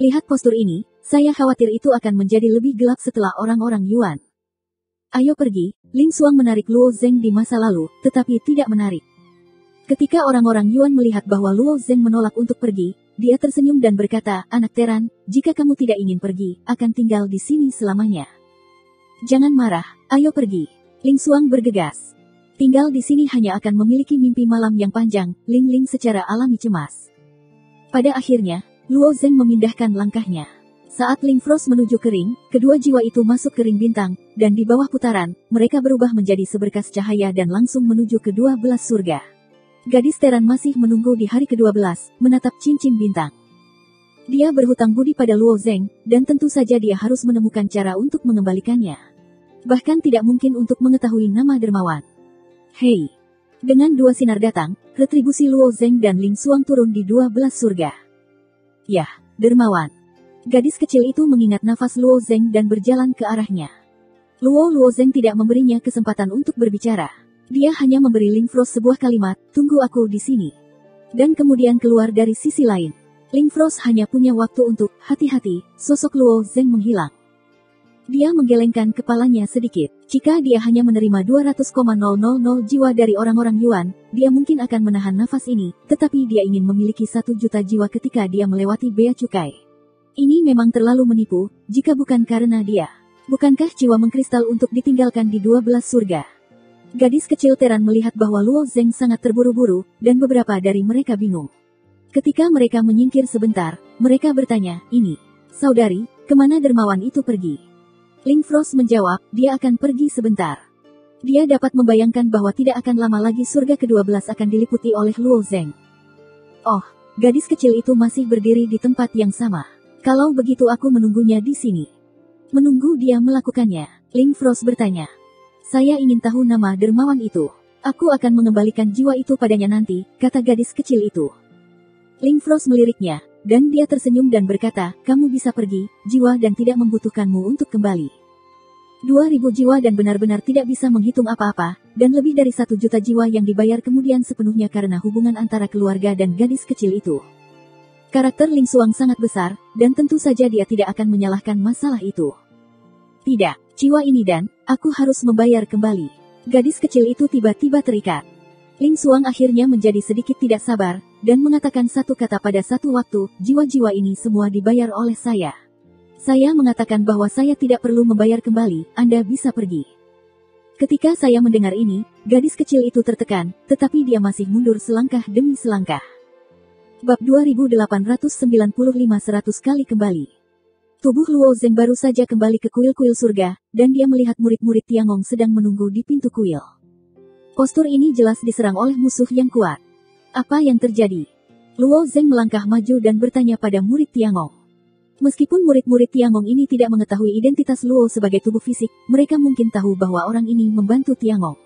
Lihat postur ini, saya khawatir itu akan menjadi lebih gelap setelah orang-orang Yuan. Ayo pergi, Ling Xuang menarik Luo Zeng di masa lalu, tetapi tidak menarik. Ketika orang-orang Yuan melihat bahwa Luo Zeng menolak untuk pergi, dia tersenyum dan berkata, anak Teran, jika kamu tidak ingin pergi, akan tinggal di sini selamanya. Jangan marah, ayo pergi. Ling Xuang bergegas. Tinggal di sini hanya akan memiliki mimpi malam yang panjang, Ling secara alami cemas. Pada akhirnya, Luo Zeng memindahkan langkahnya. Saat Ling Frost menuju ke ring, kedua jiwa itu masuk ke ring bintang, dan di bawah putaran, mereka berubah menjadi seberkas cahaya dan langsung menuju ke 12 surga. Gadis Teran masih menunggu di hari ke-12, menatap cincin bintang. Dia berhutang budi pada Luo Zeng, dan tentu saja dia harus menemukan cara untuk mengembalikannya. Bahkan tidak mungkin untuk mengetahui nama dermawan. Hei! Dengan 2 sinar datang, retribusi Luo Zeng dan Ling Xuang turun di 12 surga. Yah, dermawan. Gadis kecil itu mengingat nafas Luo Zeng dan berjalan ke arahnya. Luo Zeng tidak memberinya kesempatan untuk berbicara. Dia hanya memberi Ling Frost sebuah kalimat, tunggu aku di sini. Dan kemudian keluar dari sisi lain. Ling Frost hanya punya waktu untuk, hati-hati, sosok Luo Zeng menghilang. Dia menggelengkan kepalanya sedikit. Jika dia hanya menerima 200,000 jiwa dari orang-orang Yuan, dia mungkin akan menahan nafas ini, tetapi dia ingin memiliki 1 juta jiwa ketika dia melewati bea cukai. Ini memang terlalu menipu, jika bukan karena dia. Bukankah jiwa mengkristal untuk ditinggalkan di 12 surga? Gadis kecil Teran melihat bahwa Luo Zeng sangat terburu-buru, dan beberapa dari mereka bingung. Ketika mereka menyingkir sebentar, mereka bertanya, ini, saudari, kemana dermawan itu pergi? Ling Frost menjawab, dia akan pergi sebentar. Dia dapat membayangkan bahwa tidak akan lama lagi surga ke-12 akan diliputi oleh Luo Zeng. Oh, gadis kecil itu masih berdiri di tempat yang sama. Kalau begitu aku menunggunya di sini. Menunggu dia melakukannya, Ling Frost bertanya. Saya ingin tahu nama dermawan itu. Aku akan mengembalikan jiwa itu padanya nanti, kata gadis kecil itu. Ling Frost meliriknya, dan dia tersenyum dan berkata, kamu bisa pergi, jiwa dan tidak membutuhkanmu untuk kembali. 2.000 jiwa dan benar-benar tidak bisa menghitung apa-apa, dan lebih dari 1 juta jiwa yang dibayar kemudian sepenuhnya karena hubungan antara keluarga dan gadis kecil itu. Karakter Ling Xuang sangat besar, dan tentu saja dia tidak akan menyalahkan masalah itu. Tidak, jiwa ini dan, aku harus membayar kembali. Gadis kecil itu tiba-tiba terikat. Ling Xuang akhirnya menjadi sedikit tidak sabar, dan mengatakan satu kata pada satu waktu, jiwa-jiwa ini semua dibayar oleh saya. Saya mengatakan bahwa saya tidak perlu membayar kembali, Anda bisa pergi. Ketika saya mendengar ini, gadis kecil itu tertekan, tetapi dia masih mundur selangkah demi selangkah. Bab 2895 100 kali kembali. Tubuh Luo Zeng baru saja kembali ke kuil-kuil surga, dan dia melihat murid-murid Tiangong sedang menunggu di pintu kuil. Postur ini jelas diserang oleh musuh yang kuat. Apa yang terjadi? Luo Zeng melangkah maju dan bertanya pada murid Tiangong. Meskipun murid-murid Tiangong ini tidak mengetahui identitas Luo sebagai tubuh fisik, mereka mungkin tahu bahwa orang ini membantu Tiangong.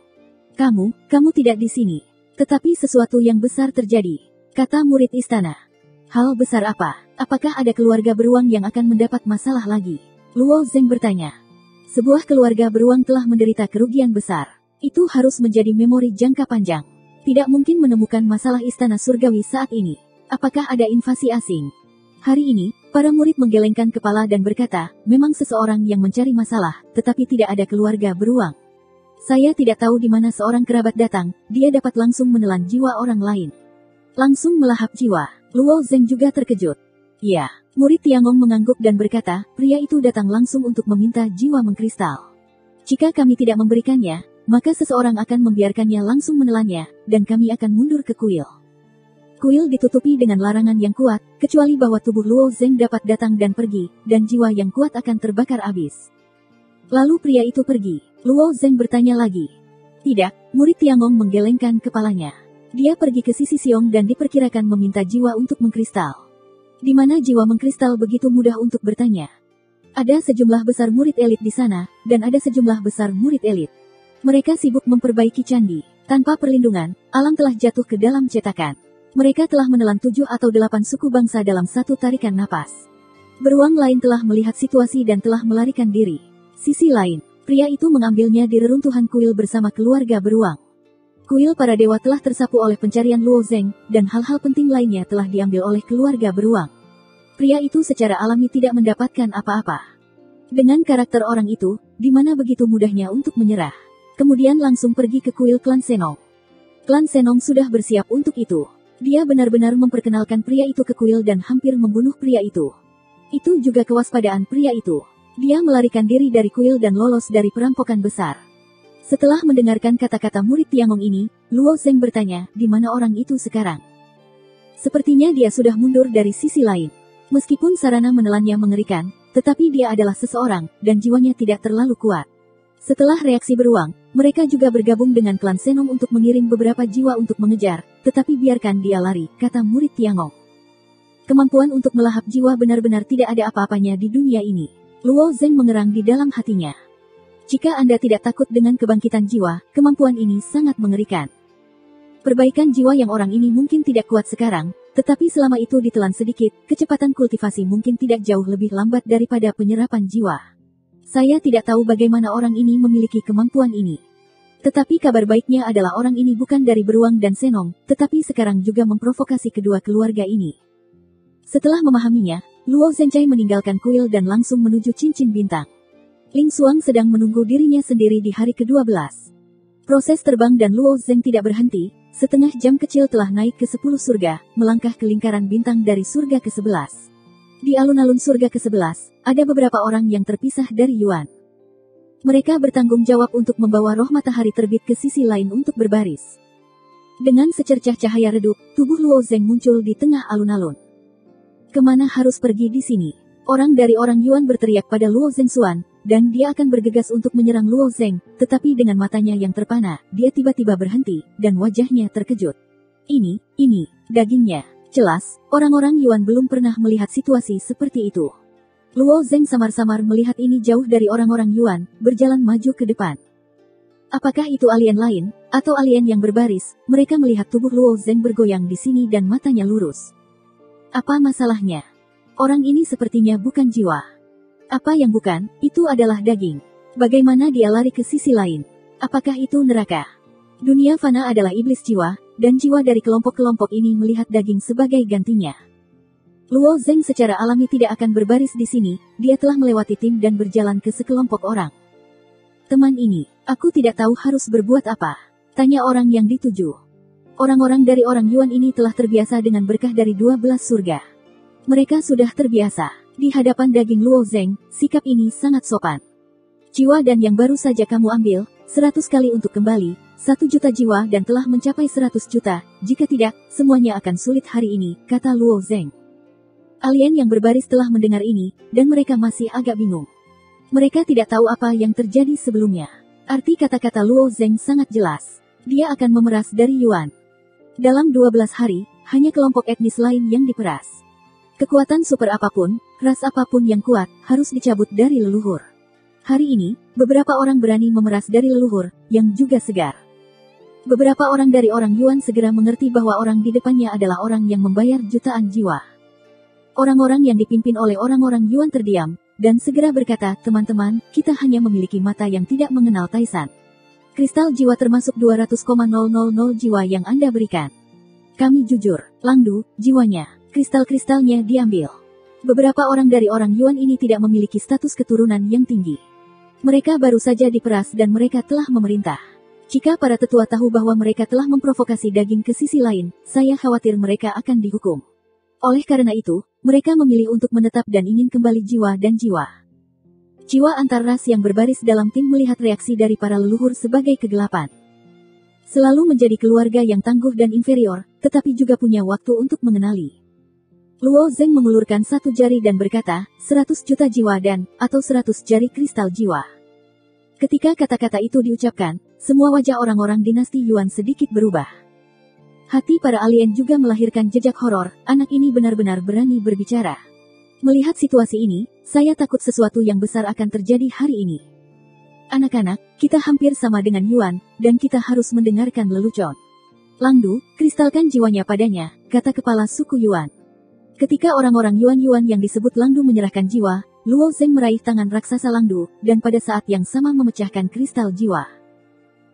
Kamu tidak di sini. Tetapi sesuatu yang besar terjadi, kata murid istana. Hal besar apa? Apakah ada keluarga beruang yang akan mendapat masalah lagi? Luo Zeng bertanya. Sebuah keluarga beruang telah menderita kerugian besar. Itu harus menjadi memori jangka panjang. Tidak mungkin menemukan masalah istana surgawi saat ini. Apakah ada invasi asing? Hari ini, para murid menggelengkan kepala dan berkata, memang seseorang yang mencari masalah, tetapi tidak ada keluarga beruang. Saya tidak tahu di mana seorang kerabat datang, dia dapat langsung menelan jiwa orang lain. Langsung melahap jiwa. Luo Zeng juga terkejut. Ya, murid Tiangong mengangguk dan berkata, pria itu datang langsung untuk meminta jiwa mengkristal. Jika kami tidak memberikannya, maka seseorang akan membiarkannya langsung menelannya, dan kami akan mundur ke kuil. Kuil ditutupi dengan larangan yang kuat, kecuali bahwa tubuh Luo Zeng dapat datang dan pergi, dan jiwa yang kuat akan terbakar habis. Lalu pria itu pergi. Luo Zeng bertanya lagi. Tidak, murid Tiangong menggelengkan kepalanya. Dia pergi ke sisi Siong dan diperkirakan meminta jiwa untuk mengkristal. Di mana jiwa mengkristal begitu mudah untuk bertanya. Ada sejumlah besar murid elit di sana, dan ada sejumlah besar murid elit. Mereka sibuk memperbaiki candi. Tanpa perlindungan, alam telah jatuh ke dalam cetakan. Mereka telah menelan 7 atau 8 suku bangsa dalam satu tarikan napas. Beruang lain telah melihat situasi dan telah melarikan diri. Sisi lain, pria itu mengambilnya di reruntuhan kuil bersama keluarga beruang. Kuil para dewa telah tersapu oleh pencarian Luo Zeng, dan hal-hal penting lainnya telah diambil oleh keluarga beruang. Pria itu secara alami tidak mendapatkan apa-apa. Dengan karakter orang itu, di mana begitu mudahnya untuk menyerah. Kemudian langsung pergi ke kuil klan Senong. Klan Senong sudah bersiap untuk itu. Dia benar-benar memperkenalkan pria itu ke kuil dan hampir membunuh pria itu. Itu juga kewaspadaan pria itu. Dia melarikan diri dari kuil dan lolos dari perampokan besar. Setelah mendengarkan kata-kata murid Tiangong ini, Luo Zeng bertanya, di mana orang itu sekarang? Sepertinya dia sudah mundur dari sisi lain. Meskipun sarana menelannya mengerikan, tetapi dia adalah seseorang, dan jiwanya tidak terlalu kuat. Setelah reaksi beruang, mereka juga bergabung dengan klan Senong untuk mengirim beberapa jiwa untuk mengejar, tetapi biarkan dia lari, kata murid Tiangong. Kemampuan untuk melahap jiwa benar-benar tidak ada apa-apanya di dunia ini. Luo Zeng mengerang di dalam hatinya. Jika Anda tidak takut dengan kebangkitan jiwa, kemampuan ini sangat mengerikan. Perbaikan jiwa yang orang ini mungkin tidak kuat sekarang, tetapi selama itu ditelan sedikit, kecepatan kultivasi mungkin tidak jauh lebih lambat daripada penyerapan jiwa. Saya tidak tahu bagaimana orang ini memiliki kemampuan ini. Tetapi kabar baiknya adalah orang ini bukan dari beruang dan Senong, tetapi sekarang juga memprovokasi kedua keluarga ini. Setelah memahaminya, Luo Zengcai meninggalkan kuil dan langsung menuju cincin bintang. Ling Xuang sedang menunggu dirinya sendiri di hari ke-12. Proses terbang dan Luo Zeng tidak berhenti, setengah jam kecil telah naik ke 10 surga, melangkah ke lingkaran bintang dari surga ke-11. Di alun-alun surga ke-11, ada beberapa orang yang terpisah dari Yuan. Mereka bertanggung jawab untuk membawa roh matahari terbit ke sisi lain untuk berbaris. Dengan secercah cahaya redup, tubuh Luo Zeng muncul di tengah alun-alun. Kemana harus pergi di sini? Orang dari orang Yuan berteriak pada Luo Zeng Xuan, dan dia akan bergegas untuk menyerang Luo Zeng, tetapi dengan matanya yang terpana, dia tiba-tiba berhenti, dan wajahnya terkejut. Ini, dagingnya. Jelas, orang-orang Yuan belum pernah melihat situasi seperti itu. Luo Zeng samar-samar melihat ini jauh dari orang-orang Yuan, berjalan maju ke depan. Apakah itu alien lain, atau alien yang berbaris? Mereka melihat tubuh Luo Zeng bergoyang di sini dan matanya lurus. Apa masalahnya? Orang ini sepertinya bukan jiwa. Apa yang bukan, itu adalah daging. Bagaimana dia lari ke sisi lain? Apakah itu neraka? Dunia fana adalah iblis jiwa, dan jiwa dari kelompok-kelompok ini melihat daging sebagai gantinya. Luo Zeng secara alami tidak akan berbaris di sini, dia telah melewati tim dan berjalan ke sekelompok orang. Teman ini, aku tidak tahu harus berbuat apa, tanya orang yang dituju. Orang-orang dari orang Yuan ini telah terbiasa dengan berkah dari 12 surga. Mereka sudah terbiasa. Di hadapan daging Luo Zeng, sikap ini sangat sopan. Jiwa dan yang baru saja kamu ambil, 100 kali untuk kembali, 1 juta jiwa dan telah mencapai 100 juta, jika tidak, semuanya akan sulit hari ini, kata Luo Zeng. Alien yang berbaris telah mendengar ini, dan mereka masih agak bingung. Mereka tidak tahu apa yang terjadi sebelumnya. Arti kata-kata Luo Zeng sangat jelas. Dia akan memeras dari Yuan. Dalam 12 hari, hanya kelompok etnis lain yang diperas. Kekuatan super apapun, ras apapun yang kuat, harus dicabut dari leluhur. Hari ini, beberapa orang berani memeras dari leluhur, yang juga segar. Beberapa orang dari orang Yuan segera mengerti bahwa orang di depannya adalah orang yang membayar jutaan jiwa. Orang-orang yang dipimpin oleh orang-orang Yuan terdiam, dan segera berkata, teman-teman, kita hanya memiliki mata yang tidak mengenal taisan. Kristal jiwa termasuk 200,000 jiwa yang Anda berikan. Kami jujur, Langdu, jiwanya, kristal-kristalnya diambil. Beberapa orang dari orang Yuan ini tidak memiliki status keturunan yang tinggi. Mereka baru saja diperas dan mereka telah memerintah. Jika para tetua tahu bahwa mereka telah memprovokasi daging ke sisi lain, saya khawatir mereka akan dihukum. Oleh karena itu, mereka memilih untuk menetap dan ingin kembali jiwa dan jiwa. Jiwa antar ras yang berbaris dalam tim melihat reaksi dari para leluhur sebagai kegelapan. Selalu menjadi keluarga yang tangguh dan inferior, tetapi juga punya waktu untuk mengenali. Luo Zeng mengulurkan 1 jari dan berkata, 100 juta jiwa dan, atau 100 jari kristal jiwa. Ketika kata-kata itu diucapkan, semua wajah orang-orang dinasti Yuan sedikit berubah. Hati para alien juga melahirkan jejak horor, anak ini benar-benar berani berbicara. Melihat situasi ini, saya takut sesuatu yang besar akan terjadi hari ini. Anak-anak, kita hampir sama dengan Yuan, dan kita harus mendengarkan lelucon. Langdu, kristalkan jiwanya padanya, kata kepala suku Yuan. Ketika orang-orang Yuan yang disebut Langdu menyerahkan jiwa, Luo Zeng meraih tangan raksasa Langdu, dan pada saat yang sama memecahkan kristal jiwa.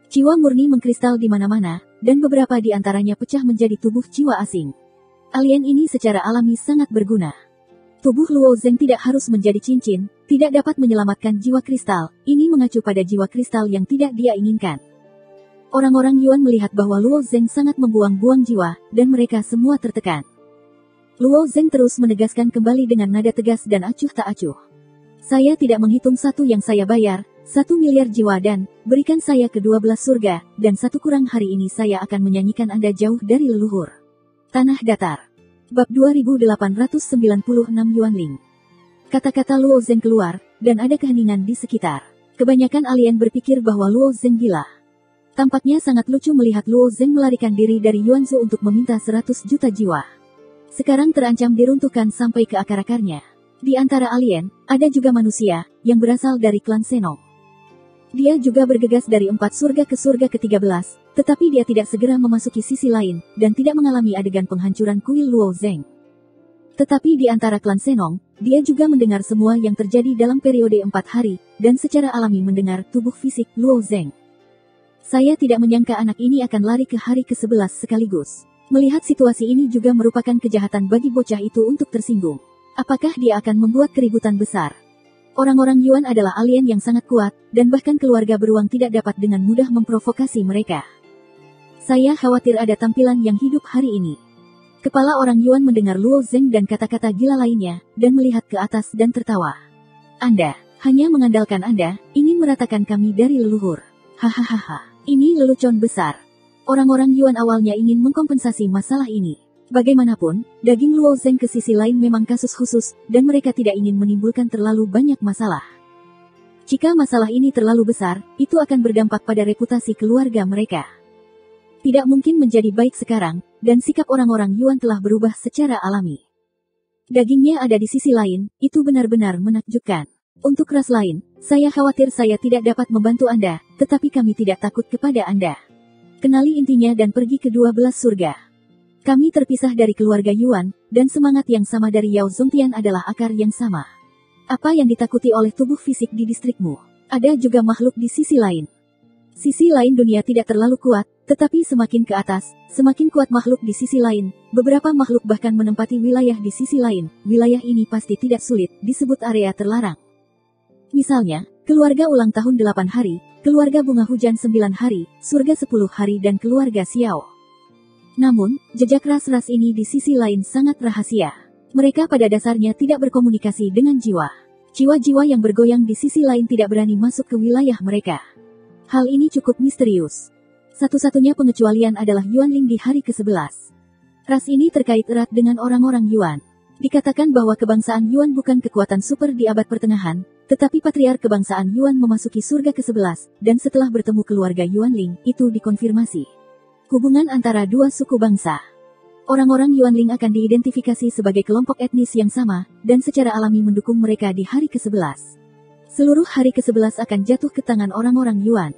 Jiwa murni mengkristal di mana-mana, dan beberapa di antaranya pecah menjadi tubuh jiwa asing. Alien ini secara alami sangat berguna. Tubuh Luo Zeng tidak harus menjadi cincin, tidak dapat menyelamatkan jiwa kristal, ini mengacu pada jiwa kristal yang tidak dia inginkan. Orang-orang Yuan melihat bahwa Luo Zeng sangat membuang-buang jiwa, dan mereka semua tertekan. Luo Zeng terus menegaskan kembali dengan nada tegas dan acuh tak acuh. Saya tidak menghitung 1 yang saya bayar, 1 miliar jiwa dan, berikan saya ke-12 surga, dan 1 kurang hari ini saya akan menyanyikan Anda jauh dari leluhur. Tanah datar. Bab 2896 Yuanling. Kata-kata Luo Zeng keluar, dan ada keheningan di sekitar. Kebanyakan alien berpikir bahwa Luo Zeng gila. Tampaknya sangat lucu melihat Luo Zeng melarikan diri dari Yuanzu untuk meminta 100 juta jiwa. Sekarang terancam diruntuhkan sampai ke akar-akarnya. Di antara alien, ada juga manusia, yang berasal dari klan Senong. Dia juga bergegas dari 4 surga ke surga ke-13, tetapi dia tidak segera memasuki sisi lain, dan tidak mengalami adegan penghancuran kuil Luo Zeng. Tetapi di antara klan Senong, dia juga mendengar semua yang terjadi dalam periode 4 hari, dan secara alami mendengar tubuh fisik Luo Zeng. Saya tidak menyangka anak ini akan lari ke hari ke-11 sekaligus. Melihat situasi ini juga merupakan kejahatan bagi bocah itu untuk tersinggung. Apakah dia akan membuat keributan besar? Orang-orang Yuan adalah alien yang sangat kuat, dan bahkan keluarga beruang tidak dapat dengan mudah memprovokasi mereka. Saya khawatir ada tampilan yang hidup hari ini. Kepala orang Yuan mendengar Luo Zeng dan kata-kata gila lainnya, dan melihat ke atas dan tertawa. Anda, hanya mengandalkan Anda, ingin meratakan kami dari leluhur. Hahaha, ini lelucon besar. Orang-orang Yuan awalnya ingin mengkompensasi masalah ini. Bagaimanapun, daging Luo Zeng ke sisi lain memang kasus khusus, dan mereka tidak ingin menimbulkan terlalu banyak masalah. Jika masalah ini terlalu besar, itu akan berdampak pada reputasi keluarga mereka. Tidak mungkin menjadi baik sekarang, dan sikap orang-orang Yuan telah berubah secara alami. Dagingnya ada di sisi lain, itu benar-benar menakjubkan. Untuk ras lain, saya khawatir saya tidak dapat membantu Anda, tetapi kami tidak takut kepada Anda. Kenali intinya dan pergi ke 12 surga. Kami terpisah dari keluarga Yuan, dan semangat yang sama dari Yao Zongtian adalah akar yang sama. Apa yang ditakuti oleh tubuh fisik di distrikmu? Ada juga makhluk di sisi lain. Sisi lain dunia tidak terlalu kuat, tetapi semakin ke atas, semakin kuat makhluk di sisi lain. Beberapa makhluk bahkan menempati wilayah di sisi lain. Wilayah ini pasti tidak sulit, disebut area terlarang. Misalnya, keluarga ulang tahun 8 hari, keluarga bunga hujan 9 hari, surga 10 hari dan keluarga Xiao. Namun, jejak ras-ras ini di sisi lain sangat rahasia. Mereka pada dasarnya tidak berkomunikasi dengan jiwa. Jiwa-jiwa yang bergoyang di sisi lain tidak berani masuk ke wilayah mereka. Hal ini cukup misterius. Satu-satunya pengecualian adalah Yuanling di hari ke-11. Ras ini terkait erat dengan orang-orang Yuan. Dikatakan bahwa kebangsaan Yuan bukan kekuatan super di abad pertengahan, tetapi patriark kebangsaan Yuan memasuki surga ke-11, dan setelah bertemu keluarga Yuanling, itu dikonfirmasi. Hubungan antara dua suku bangsa. Orang-orang Yuanling akan diidentifikasi sebagai kelompok etnis yang sama, dan secara alami mendukung mereka di hari ke-11. Seluruh hari ke-11 akan jatuh ke tangan orang-orang Yuan.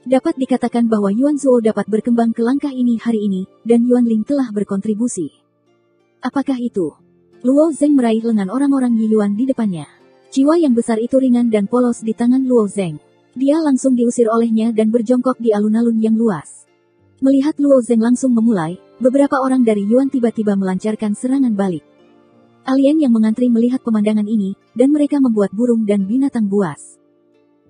Dapat dikatakan bahwa Yuan Zuo dapat berkembang ke langkah ini hari ini, dan Yuanling telah berkontribusi. Apakah itu? Luo Zeng meraih lengan orang-orang Yi Yuan di depannya. Jiwa yang besar itu ringan dan polos di tangan Luo Zeng. Dia langsung diusir olehnya dan berjongkok di alun-alun yang luas. Melihat Luo Zeng langsung memulai, beberapa orang dari Yuan tiba-tiba melancarkan serangan balik. Alien yang mengantri melihat pemandangan ini, dan mereka membuat burung dan binatang buas.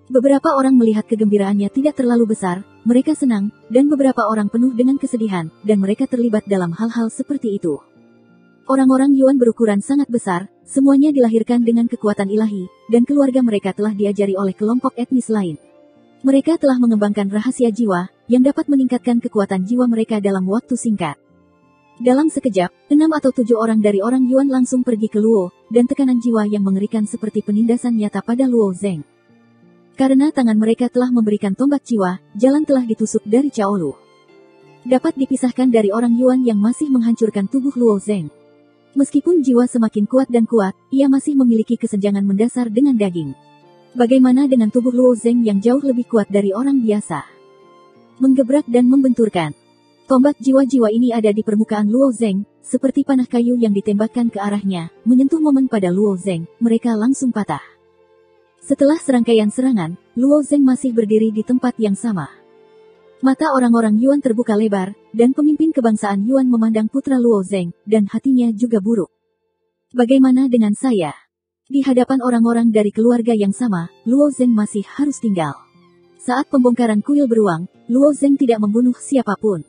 Beberapa orang melihat kegembiraannya tidak terlalu besar, mereka senang, dan beberapa orang penuh dengan kesedihan, dan mereka terlibat dalam hal-hal seperti itu. Orang-orang Yuan berukuran sangat besar, semuanya dilahirkan dengan kekuatan ilahi, dan keluarga mereka telah diajari oleh kelompok etnis lain. Mereka telah mengembangkan rahasia jiwa, yang dapat meningkatkan kekuatan jiwa mereka dalam waktu singkat. Dalam sekejap, 6 atau 7 orang dari orang Yuan langsung pergi ke Luo, dan tekanan jiwa yang mengerikan seperti penindasan nyata pada Luo Zeng. Karena tangan mereka telah memberikan tombak jiwa, jalan telah ditusuk dari Chaolu. Dapat dipisahkan dari orang Yuan yang masih menghancurkan tubuh Luo Zeng. Meskipun jiwa semakin kuat dan kuat, ia masih memiliki kesenjangan mendasar dengan daging. Bagaimana dengan tubuh Luo Zeng yang jauh lebih kuat dari orang biasa? Menggebrak dan membenturkan. Tombak jiwa-jiwa ini ada di permukaan Luo Zeng, seperti panah kayu yang ditembakkan ke arahnya, menyentuh momen pada Luo Zeng, mereka langsung patah. Setelah serangkaian serangan, Luo Zeng masih berdiri di tempat yang sama. Mata orang-orang Yuan terbuka lebar, dan pemimpin kebangsaan Yuan memandang putra Luo Zeng, dan hatinya juga buruk. Bagaimana dengan saya? Di hadapan orang-orang dari keluarga yang sama, Luo Zeng masih harus tinggal. Saat pembongkaran kuil beruang, Luo Zeng tidak membunuh siapapun.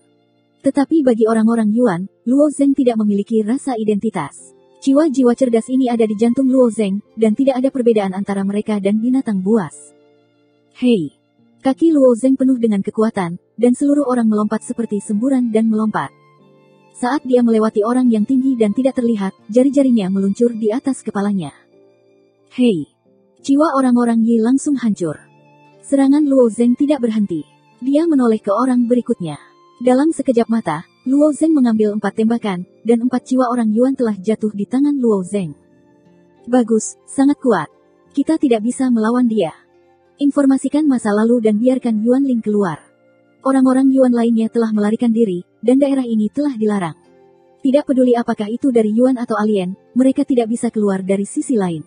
Tetapi bagi orang-orang Yuan, Luo Zeng tidak memiliki rasa identitas. Jiwa-jiwa cerdas ini ada di jantung Luo Zeng, dan tidak ada perbedaan antara mereka dan binatang buas. Hei! Kaki Luo Zeng penuh dengan kekuatan, dan seluruh orang melompat seperti semburan dan melompat. Saat dia melewati orang yang tinggi dan tidak terlihat, jari-jarinya meluncur di atas kepalanya. Hei! Jiwa orang-orang Yi langsung hancur. Serangan Luo Zeng tidak berhenti. Dia menoleh ke orang berikutnya. Dalam sekejap mata, Luo Zeng mengambil 4 tembakan, dan 4 jiwa orang Yuan telah jatuh di tangan Luo Zeng. Bagus, sangat kuat. Kita tidak bisa melawan dia. Informasikan masa lalu dan biarkan Yuanling keluar. Orang-orang Yuan lainnya telah melarikan diri, dan daerah ini telah dilarang. Tidak peduli apakah itu dari Yuan atau alien, mereka tidak bisa keluar dari sisi lain.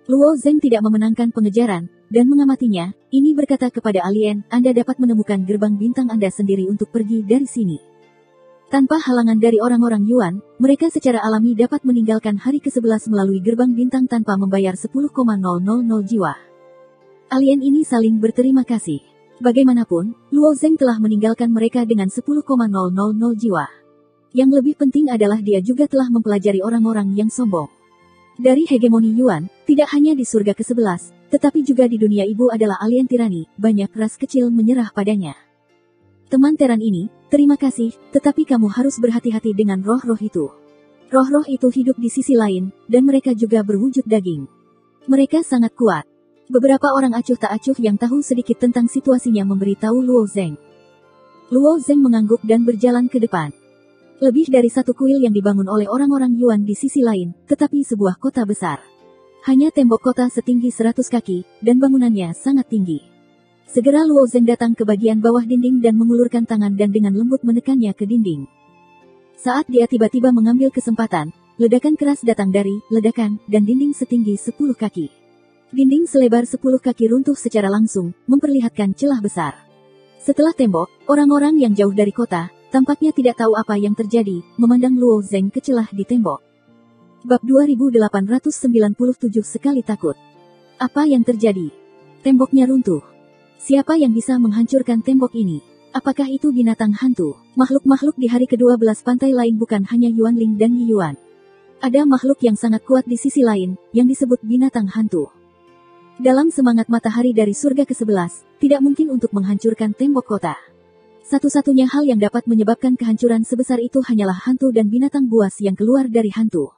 Luo Zeng tidak memenangkan pengejaran, dan mengamatinya, ini berkata kepada alien, Anda dapat menemukan gerbang bintang Anda sendiri untuk pergi dari sini. Tanpa halangan dari orang-orang Yuan, mereka secara alami dapat meninggalkan hari ke-11 melalui gerbang bintang tanpa membayar 10,000 jiwa. Alien ini saling berterima kasih. Bagaimanapun, Luo Zeng telah meninggalkan mereka dengan 10,000 jiwa. Yang lebih penting adalah dia juga telah mempelajari orang-orang yang sombong. Dari hegemoni Yuan, tidak hanya di surga ke-11, tetapi juga di dunia ibu adalah alien tirani, banyak ras kecil menyerah padanya. Teman Teran ini, terima kasih, tetapi kamu harus berhati-hati dengan roh-roh itu. Roh-roh itu hidup di sisi lain, dan mereka juga berwujud daging. Mereka sangat kuat. Beberapa orang acuh tak acuh yang tahu sedikit tentang situasinya memberitahu Luo Zeng. Luo Zeng mengangguk dan berjalan ke depan. Lebih dari 1 kuil yang dibangun oleh orang-orang Yuan di sisi lain, tetapi sebuah kota besar. Hanya tembok kota setinggi 100 kaki, dan bangunannya sangat tinggi. Segera Luo Zeng datang ke bagian bawah dinding dan mengulurkan tangan dan dengan lembut menekannya ke dinding. Saat dia tiba-tiba mengambil kesempatan, ledakan keras datang dari ledakan, dan dinding setinggi 10 kaki. Dinding selebar 10 kaki runtuh secara langsung, memperlihatkan celah besar. Setelah tembok, orang-orang yang jauh dari kota, tampaknya tidak tahu apa yang terjadi, memandang Luo Zeng ke celah di tembok. Bab 2897 sekali takut. Apa yang terjadi? Temboknya runtuh. Siapa yang bisa menghancurkan tembok ini? Apakah itu binatang hantu? Makhluk-makhluk di hari ke-12 pantai lain bukan hanya Yuanling dan Yi Yuan. Ada makhluk yang sangat kuat di sisi lain, yang disebut binatang hantu. Dalam semangat matahari dari surga ke-11, tidak mungkin untuk menghancurkan tembok kota. Satu-satunya hal yang dapat menyebabkan kehancuran sebesar itu hanyalah hantu dan binatang buas yang keluar dari hantu.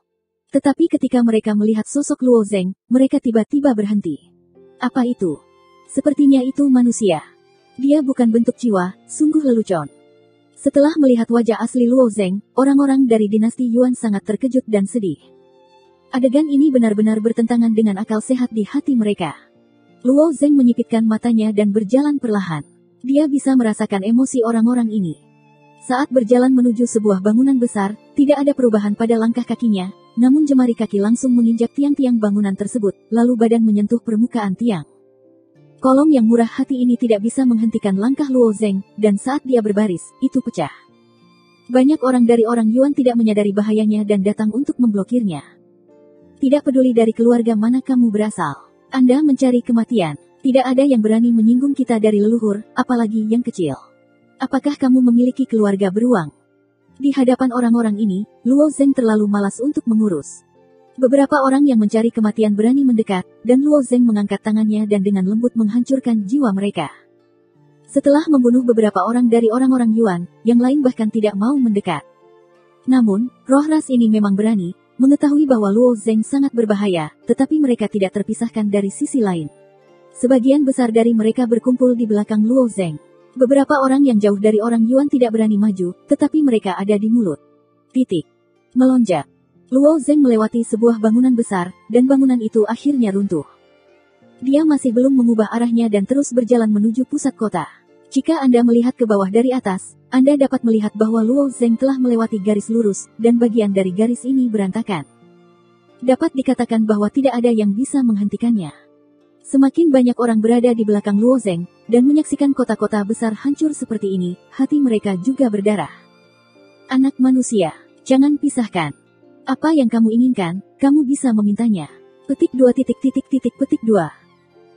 Tetapi ketika mereka melihat sosok Luo Zeng, mereka tiba-tiba berhenti. Apa itu? Sepertinya itu manusia. Dia bukan bentuk jiwa, sungguh lelucon. Setelah melihat wajah asli Luo Zeng, orang-orang dari dinasti Yuan sangat terkejut dan sedih. Adegan ini benar-benar bertentangan dengan akal sehat di hati mereka. Luo Zeng menyipitkan matanya dan berjalan perlahan. Dia bisa merasakan emosi orang-orang ini. Saat berjalan menuju sebuah bangunan besar, tidak ada perubahan pada langkah kakinya, namun jemari kaki langsung menginjak tiang-tiang bangunan tersebut, lalu badan menyentuh permukaan tiang. Kolom yang murah hati ini tidak bisa menghentikan langkah Luo Zeng, dan saat dia berbaris, itu pecah. Banyak orang dari orang Yuan tidak menyadari bahayanya dan datang untuk memblokirnya. Tidak peduli dari keluarga mana kamu berasal. Anda mencari kematian. Tidak ada yang berani menyinggung kita dari leluhur, apalagi yang kecil. Apakah kamu memiliki keluarga beruang? Di hadapan orang-orang ini, Luo Zeng terlalu malas untuk mengurus. Beberapa orang yang mencari kematian berani mendekat, dan Luo Zeng mengangkat tangannya dan dengan lembut menghancurkan jiwa mereka. Setelah membunuh beberapa orang dari orang-orang Yuan, yang lain bahkan tidak mau mendekat. Namun, roh ras ini memang berani, mengetahui bahwa Luo Zeng sangat berbahaya, tetapi mereka tidak terpisahkan dari sisi lain. Sebagian besar dari mereka berkumpul di belakang Luo Zeng. Beberapa orang yang jauh dari orang Yuan tidak berani maju, tetapi mereka ada di mulut. Melonjak. Luo Zeng melewati sebuah bangunan besar, dan bangunan itu akhirnya runtuh. Dia masih belum mengubah arahnya dan terus berjalan menuju pusat kota. Jika Anda melihat ke bawah dari atas, Anda dapat melihat bahwa Luo Zeng telah melewati garis lurus, dan bagian dari garis ini berantakan. Dapat dikatakan bahwa tidak ada yang bisa menghentikannya. Semakin banyak orang berada di belakang Luo Zeng, dan menyaksikan kota-kota besar hancur seperti ini, hati mereka juga berdarah. Anak manusia, jangan pisahkan. Apa yang kamu inginkan, kamu bisa memintanya. Petik 2.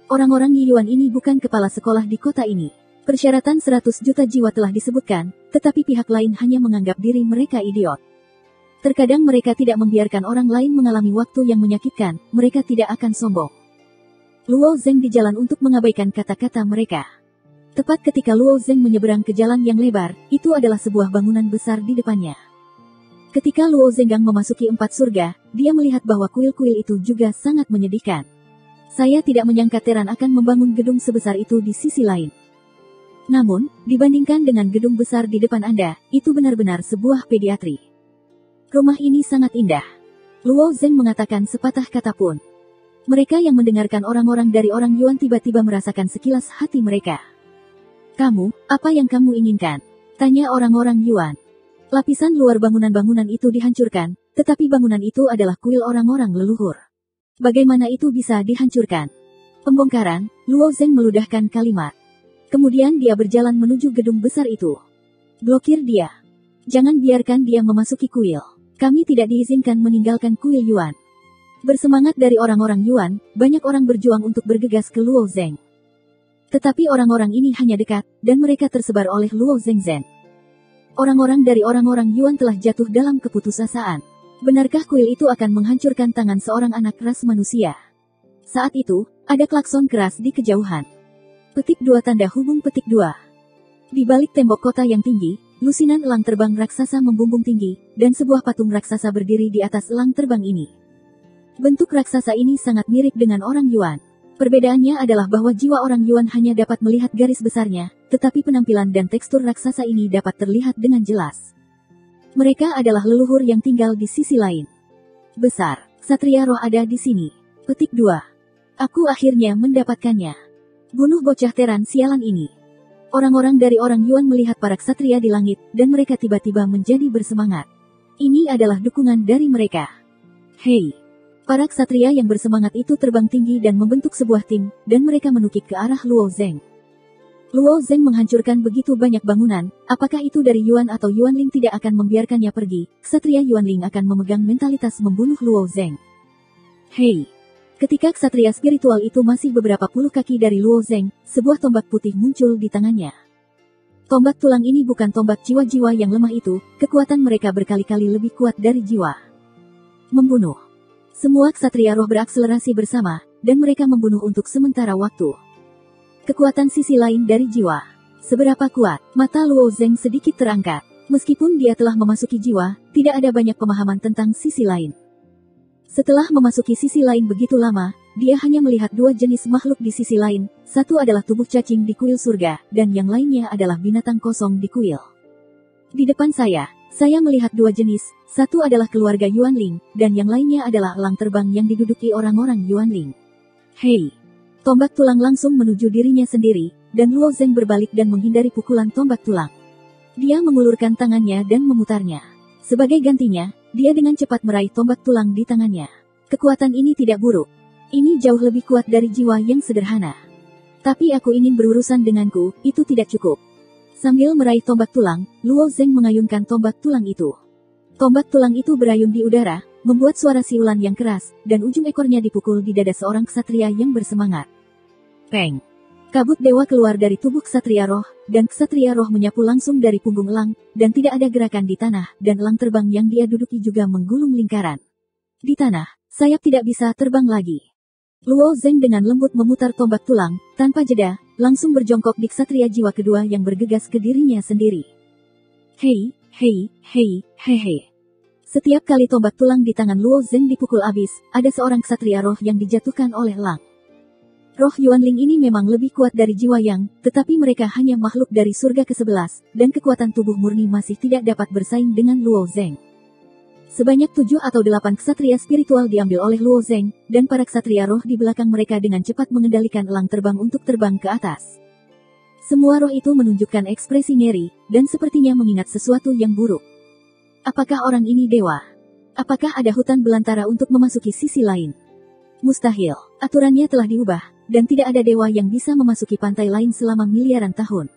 Orang-orang Yuan ini bukan kepala sekolah di kota ini. Persyaratan 100 juta jiwa telah disebutkan, tetapi pihak lain hanya menganggap diri mereka idiot. Terkadang mereka tidak membiarkan orang lain mengalami waktu yang menyakitkan, mereka tidak akan sombong. Luo Zeng di jalan untuk mengabaikan kata-kata mereka. Tepat ketika Luo Zeng menyeberang ke jalan yang lebar, itu adalah sebuah bangunan besar di depannya. Ketika Luo Zenggang memasuki 4 surga, dia melihat bahwa kuil-kuil itu juga sangat menyedihkan. Saya tidak menyangka Teran akan membangun gedung sebesar itu di sisi lain. Namun, dibandingkan dengan gedung besar di depan Anda, itu benar-benar sebuah pediatri. Rumah ini sangat indah. Luo Zeng mengatakan sepatah kata pun. Mereka yang mendengarkan orang-orang dari orang Yuan tiba-tiba merasakan sekilas hati mereka. Kamu, apa yang kamu inginkan? Tanya orang-orang Yuan. Lapisan luar bangunan-bangunan itu dihancurkan, tetapi bangunan itu adalah kuil orang-orang leluhur. Bagaimana itu bisa dihancurkan? Pembongkaran, Luo Zeng meludahkan kalimat. Kemudian dia berjalan menuju gedung besar itu. Blokir dia. Jangan biarkan dia memasuki kuil. Kami tidak diizinkan meninggalkan kuil Yuan. Bersemangat dari orang-orang Yuan, banyak orang berjuang untuk bergegas ke Luo Zeng. Tetapi orang-orang ini hanya dekat, dan mereka tersebar oleh Luo Zengzhen. Orang-orang dari orang-orang Yuan telah jatuh dalam keputusasaan. Benarkah kuil itu akan menghancurkan tangan seorang anak ras manusia? Saat itu, ada klakson keras di kejauhan. Petik 2. Di balik tembok kota yang tinggi, lusinan elang terbang raksasa membumbung tinggi, dan sebuah patung raksasa berdiri di atas elang terbang ini. Bentuk raksasa ini sangat mirip dengan orang Yuan. Perbedaannya adalah bahwa jiwa orang Yuan hanya dapat melihat garis besarnya, tetapi penampilan dan tekstur raksasa ini dapat terlihat dengan jelas. Mereka adalah leluhur yang tinggal di sisi lain. Besar, Ksatria roh ada di sini. Petik 2. Aku akhirnya mendapatkannya. Bunuh bocah Teran sialan ini. Orang-orang dari orang Yuan melihat para ksatria di langit, dan mereka tiba-tiba menjadi bersemangat. Ini adalah dukungan dari mereka. Hei! Para ksatria yang bersemangat itu terbang tinggi dan membentuk sebuah tim, dan mereka menukik ke arah Luo Zeng. Luo Zeng menghancurkan begitu banyak bangunan, apakah itu dari Yuan atau Yuanling tidak akan membiarkannya pergi, ksatria Yuanling akan memegang mentalitas membunuh Luo Zeng. Hei! Ketika ksatria spiritual itu masih beberapa puluh kaki dari Luo Zeng, sebuah tombak putih muncul di tangannya. Tombak tulang ini bukan tombak jiwa-jiwa yang lemah itu, kekuatan mereka berkali-kali lebih kuat dari jiwa. Membunuh. Semua ksatria roh berakselerasi bersama, dan mereka membunuh untuk sementara waktu. Kekuatan sisi lain dari jiwa. Seberapa kuat? Mata Luo Zeng sedikit terangkat. Meskipun dia telah memasuki jiwa, tidak ada banyak pemahaman tentang sisi lain. Setelah memasuki sisi lain begitu lama, dia hanya melihat dua jenis makhluk di sisi lain. Satu adalah tubuh cacing di kuil surga, dan yang lainnya adalah binatang kosong di kuil. Di depan saya melihat dua jenis. Satu adalah keluarga Yuanling, dan yang lainnya adalah elang terbang yang diduduki orang-orang Yuanling. Hei! Tombak tulang langsung menuju dirinya sendiri, dan Luo Zeng berbalik dan menghindari pukulan tombak tulang. Dia mengulurkan tangannya dan memutarnya. Sebagai gantinya, dia dengan cepat meraih tombak tulang di tangannya. Kekuatan ini tidak buruk. Ini jauh lebih kuat dari jiwa yang sederhana. Tapi aku ingin berurusan denganku, itu tidak cukup. Sambil meraih tombak tulang, Luo Zeng mengayunkan tombak tulang itu. Tombak tulang itu berayun di udara, membuat suara siulan yang keras, dan ujung ekornya dipukul di dada seorang ksatria yang bersemangat. Peng! Kabut dewa keluar dari tubuh ksatria roh, dan ksatria roh menyapu langsung dari punggung elang, dan tidak ada gerakan di tanah, dan elang terbang yang dia duduki juga menggulung lingkaran. Di tanah, sayap tidak bisa terbang lagi. Luo Zeng dengan lembut memutar tombak tulang, tanpa jeda, langsung berjongkok di ksatria jiwa kedua yang bergegas ke dirinya sendiri. Hei, hei, hei, hehe. Setiap kali tombak tulang di tangan Luo Zeng dipukul abis, ada seorang ksatria roh yang dijatuhkan oleh elang. Roh Yuanling ini memang lebih kuat dari jiwa yang, tetapi mereka hanya makhluk dari surga ke-11, dan kekuatan tubuh murni masih tidak dapat bersaing dengan Luo Zeng. Sebanyak 7 atau 8 ksatria spiritual diambil oleh Luo Zeng, dan para ksatria roh di belakang mereka dengan cepat mengendalikan elang terbang untuk terbang ke atas. Semua roh itu menunjukkan ekspresi ngeri, dan sepertinya mengingat sesuatu yang buruk. Apakah orang ini dewa? Apakah ada hutan belantara untuk memasuki sisi lain? Mustahil, aturannya telah diubah, dan tidak ada dewa yang bisa memasuki pantai lain selama miliaran tahun.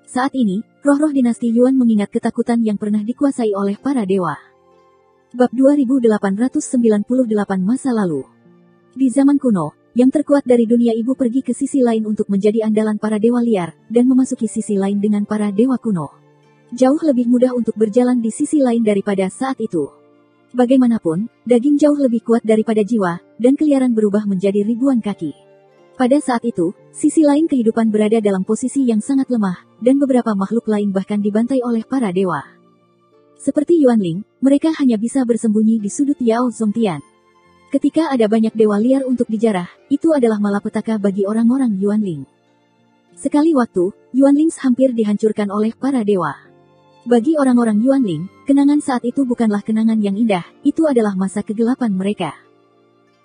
Saat ini, roh-roh dinasti Yuan mengingat ketakutan yang pernah dikuasai oleh para dewa. Bab 2898 Masa Lalu. Di zaman kuno, yang terkuat dari dunia ibu pergi ke sisi lain untuk menjadi andalan para dewa liar, dan memasuki sisi lain dengan para dewa kuno. Jauh lebih mudah untuk berjalan di sisi lain daripada saat itu. Bagaimanapun, daging jauh lebih kuat daripada jiwa, dan keliaran berubah menjadi ribuan kaki. Pada saat itu, sisi lain kehidupan berada dalam posisi yang sangat lemah, dan beberapa makhluk lain bahkan dibantai oleh para dewa. Seperti Yuanling, mereka hanya bisa bersembunyi di sudut Yao Zongtian. Ketika ada banyak dewa liar untuk dijarah, itu adalah malapetaka bagi orang-orang Yuanling. Sekali waktu, Yuanling hampir dihancurkan oleh para dewa. Bagi orang-orang Yuanling, kenangan saat itu bukanlah kenangan yang indah, itu adalah masa kegelapan mereka.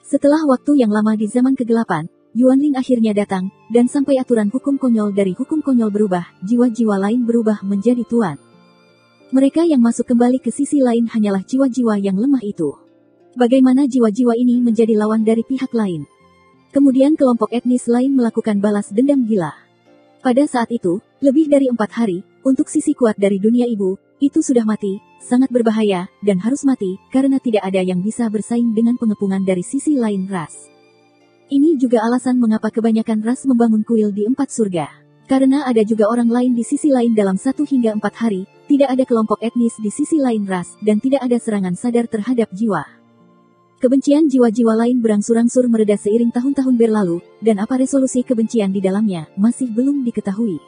Setelah waktu yang lama di zaman kegelapan, Yuanling akhirnya datang, dan sampai aturan hukum konyol dari hukum konyol berubah, jiwa-jiwa lain berubah menjadi tuan. Mereka yang masuk kembali ke sisi lain hanyalah jiwa-jiwa yang lemah itu. Bagaimana jiwa-jiwa ini menjadi lawan dari pihak lain? Kemudian kelompok etnis lain melakukan balas dendam gila. Pada saat itu, lebih dari 4 hari, untuk sisi kuat dari dunia ibu, itu sudah mati, sangat berbahaya, dan harus mati, karena tidak ada yang bisa bersaing dengan pengepungan dari sisi lain ras. Ini juga alasan mengapa kebanyakan ras membangun kuil di 4 surga. Karena ada juga orang lain di sisi lain dalam 1 hingga 4 hari, tidak ada kelompok etnis di sisi lain ras, dan tidak ada serangan sadar terhadap jiwa. Kebencian jiwa-jiwa lain berangsur-angsur mereda seiring tahun-tahun berlalu, dan apa resolusi kebencian di dalamnya, masih belum diketahui.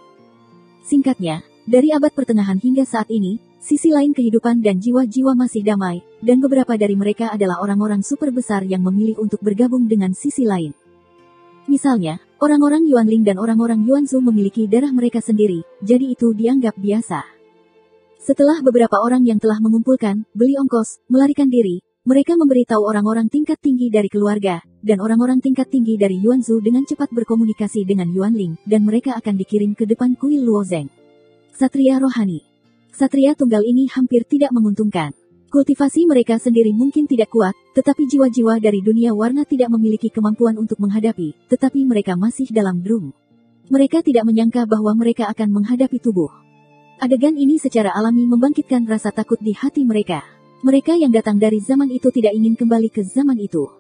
Singkatnya, dari abad pertengahan hingga saat ini, sisi lain kehidupan dan jiwa-jiwa masih damai, dan beberapa dari mereka adalah orang-orang super besar yang memilih untuk bergabung dengan sisi lain. Misalnya, orang-orang Yuanling dan orang-orang Yuanzhou memiliki darah mereka sendiri, jadi itu dianggap biasa. Setelah beberapa orang yang telah mengumpulkan, beli ongkos, melarikan diri, mereka memberitahu orang-orang tingkat tinggi dari keluarga, dan orang-orang tingkat tinggi dari Yuanzhou dengan cepat berkomunikasi dengan Yuanling, dan mereka akan dikirim ke depan kuil Luo Zeng. Ksatria rohani. Ksatria tunggal ini hampir tidak menguntungkan. Kultivasi mereka sendiri mungkin tidak kuat, tetapi jiwa-jiwa dari dunia warna tidak memiliki kemampuan untuk menghadapi, tetapi mereka masih dalam drum. Mereka tidak menyangka bahwa mereka akan menghadapi tubuh. Adegan ini secara alami membangkitkan rasa takut di hati mereka. Mereka yang datang dari zaman itu tidak ingin kembali ke zaman itu.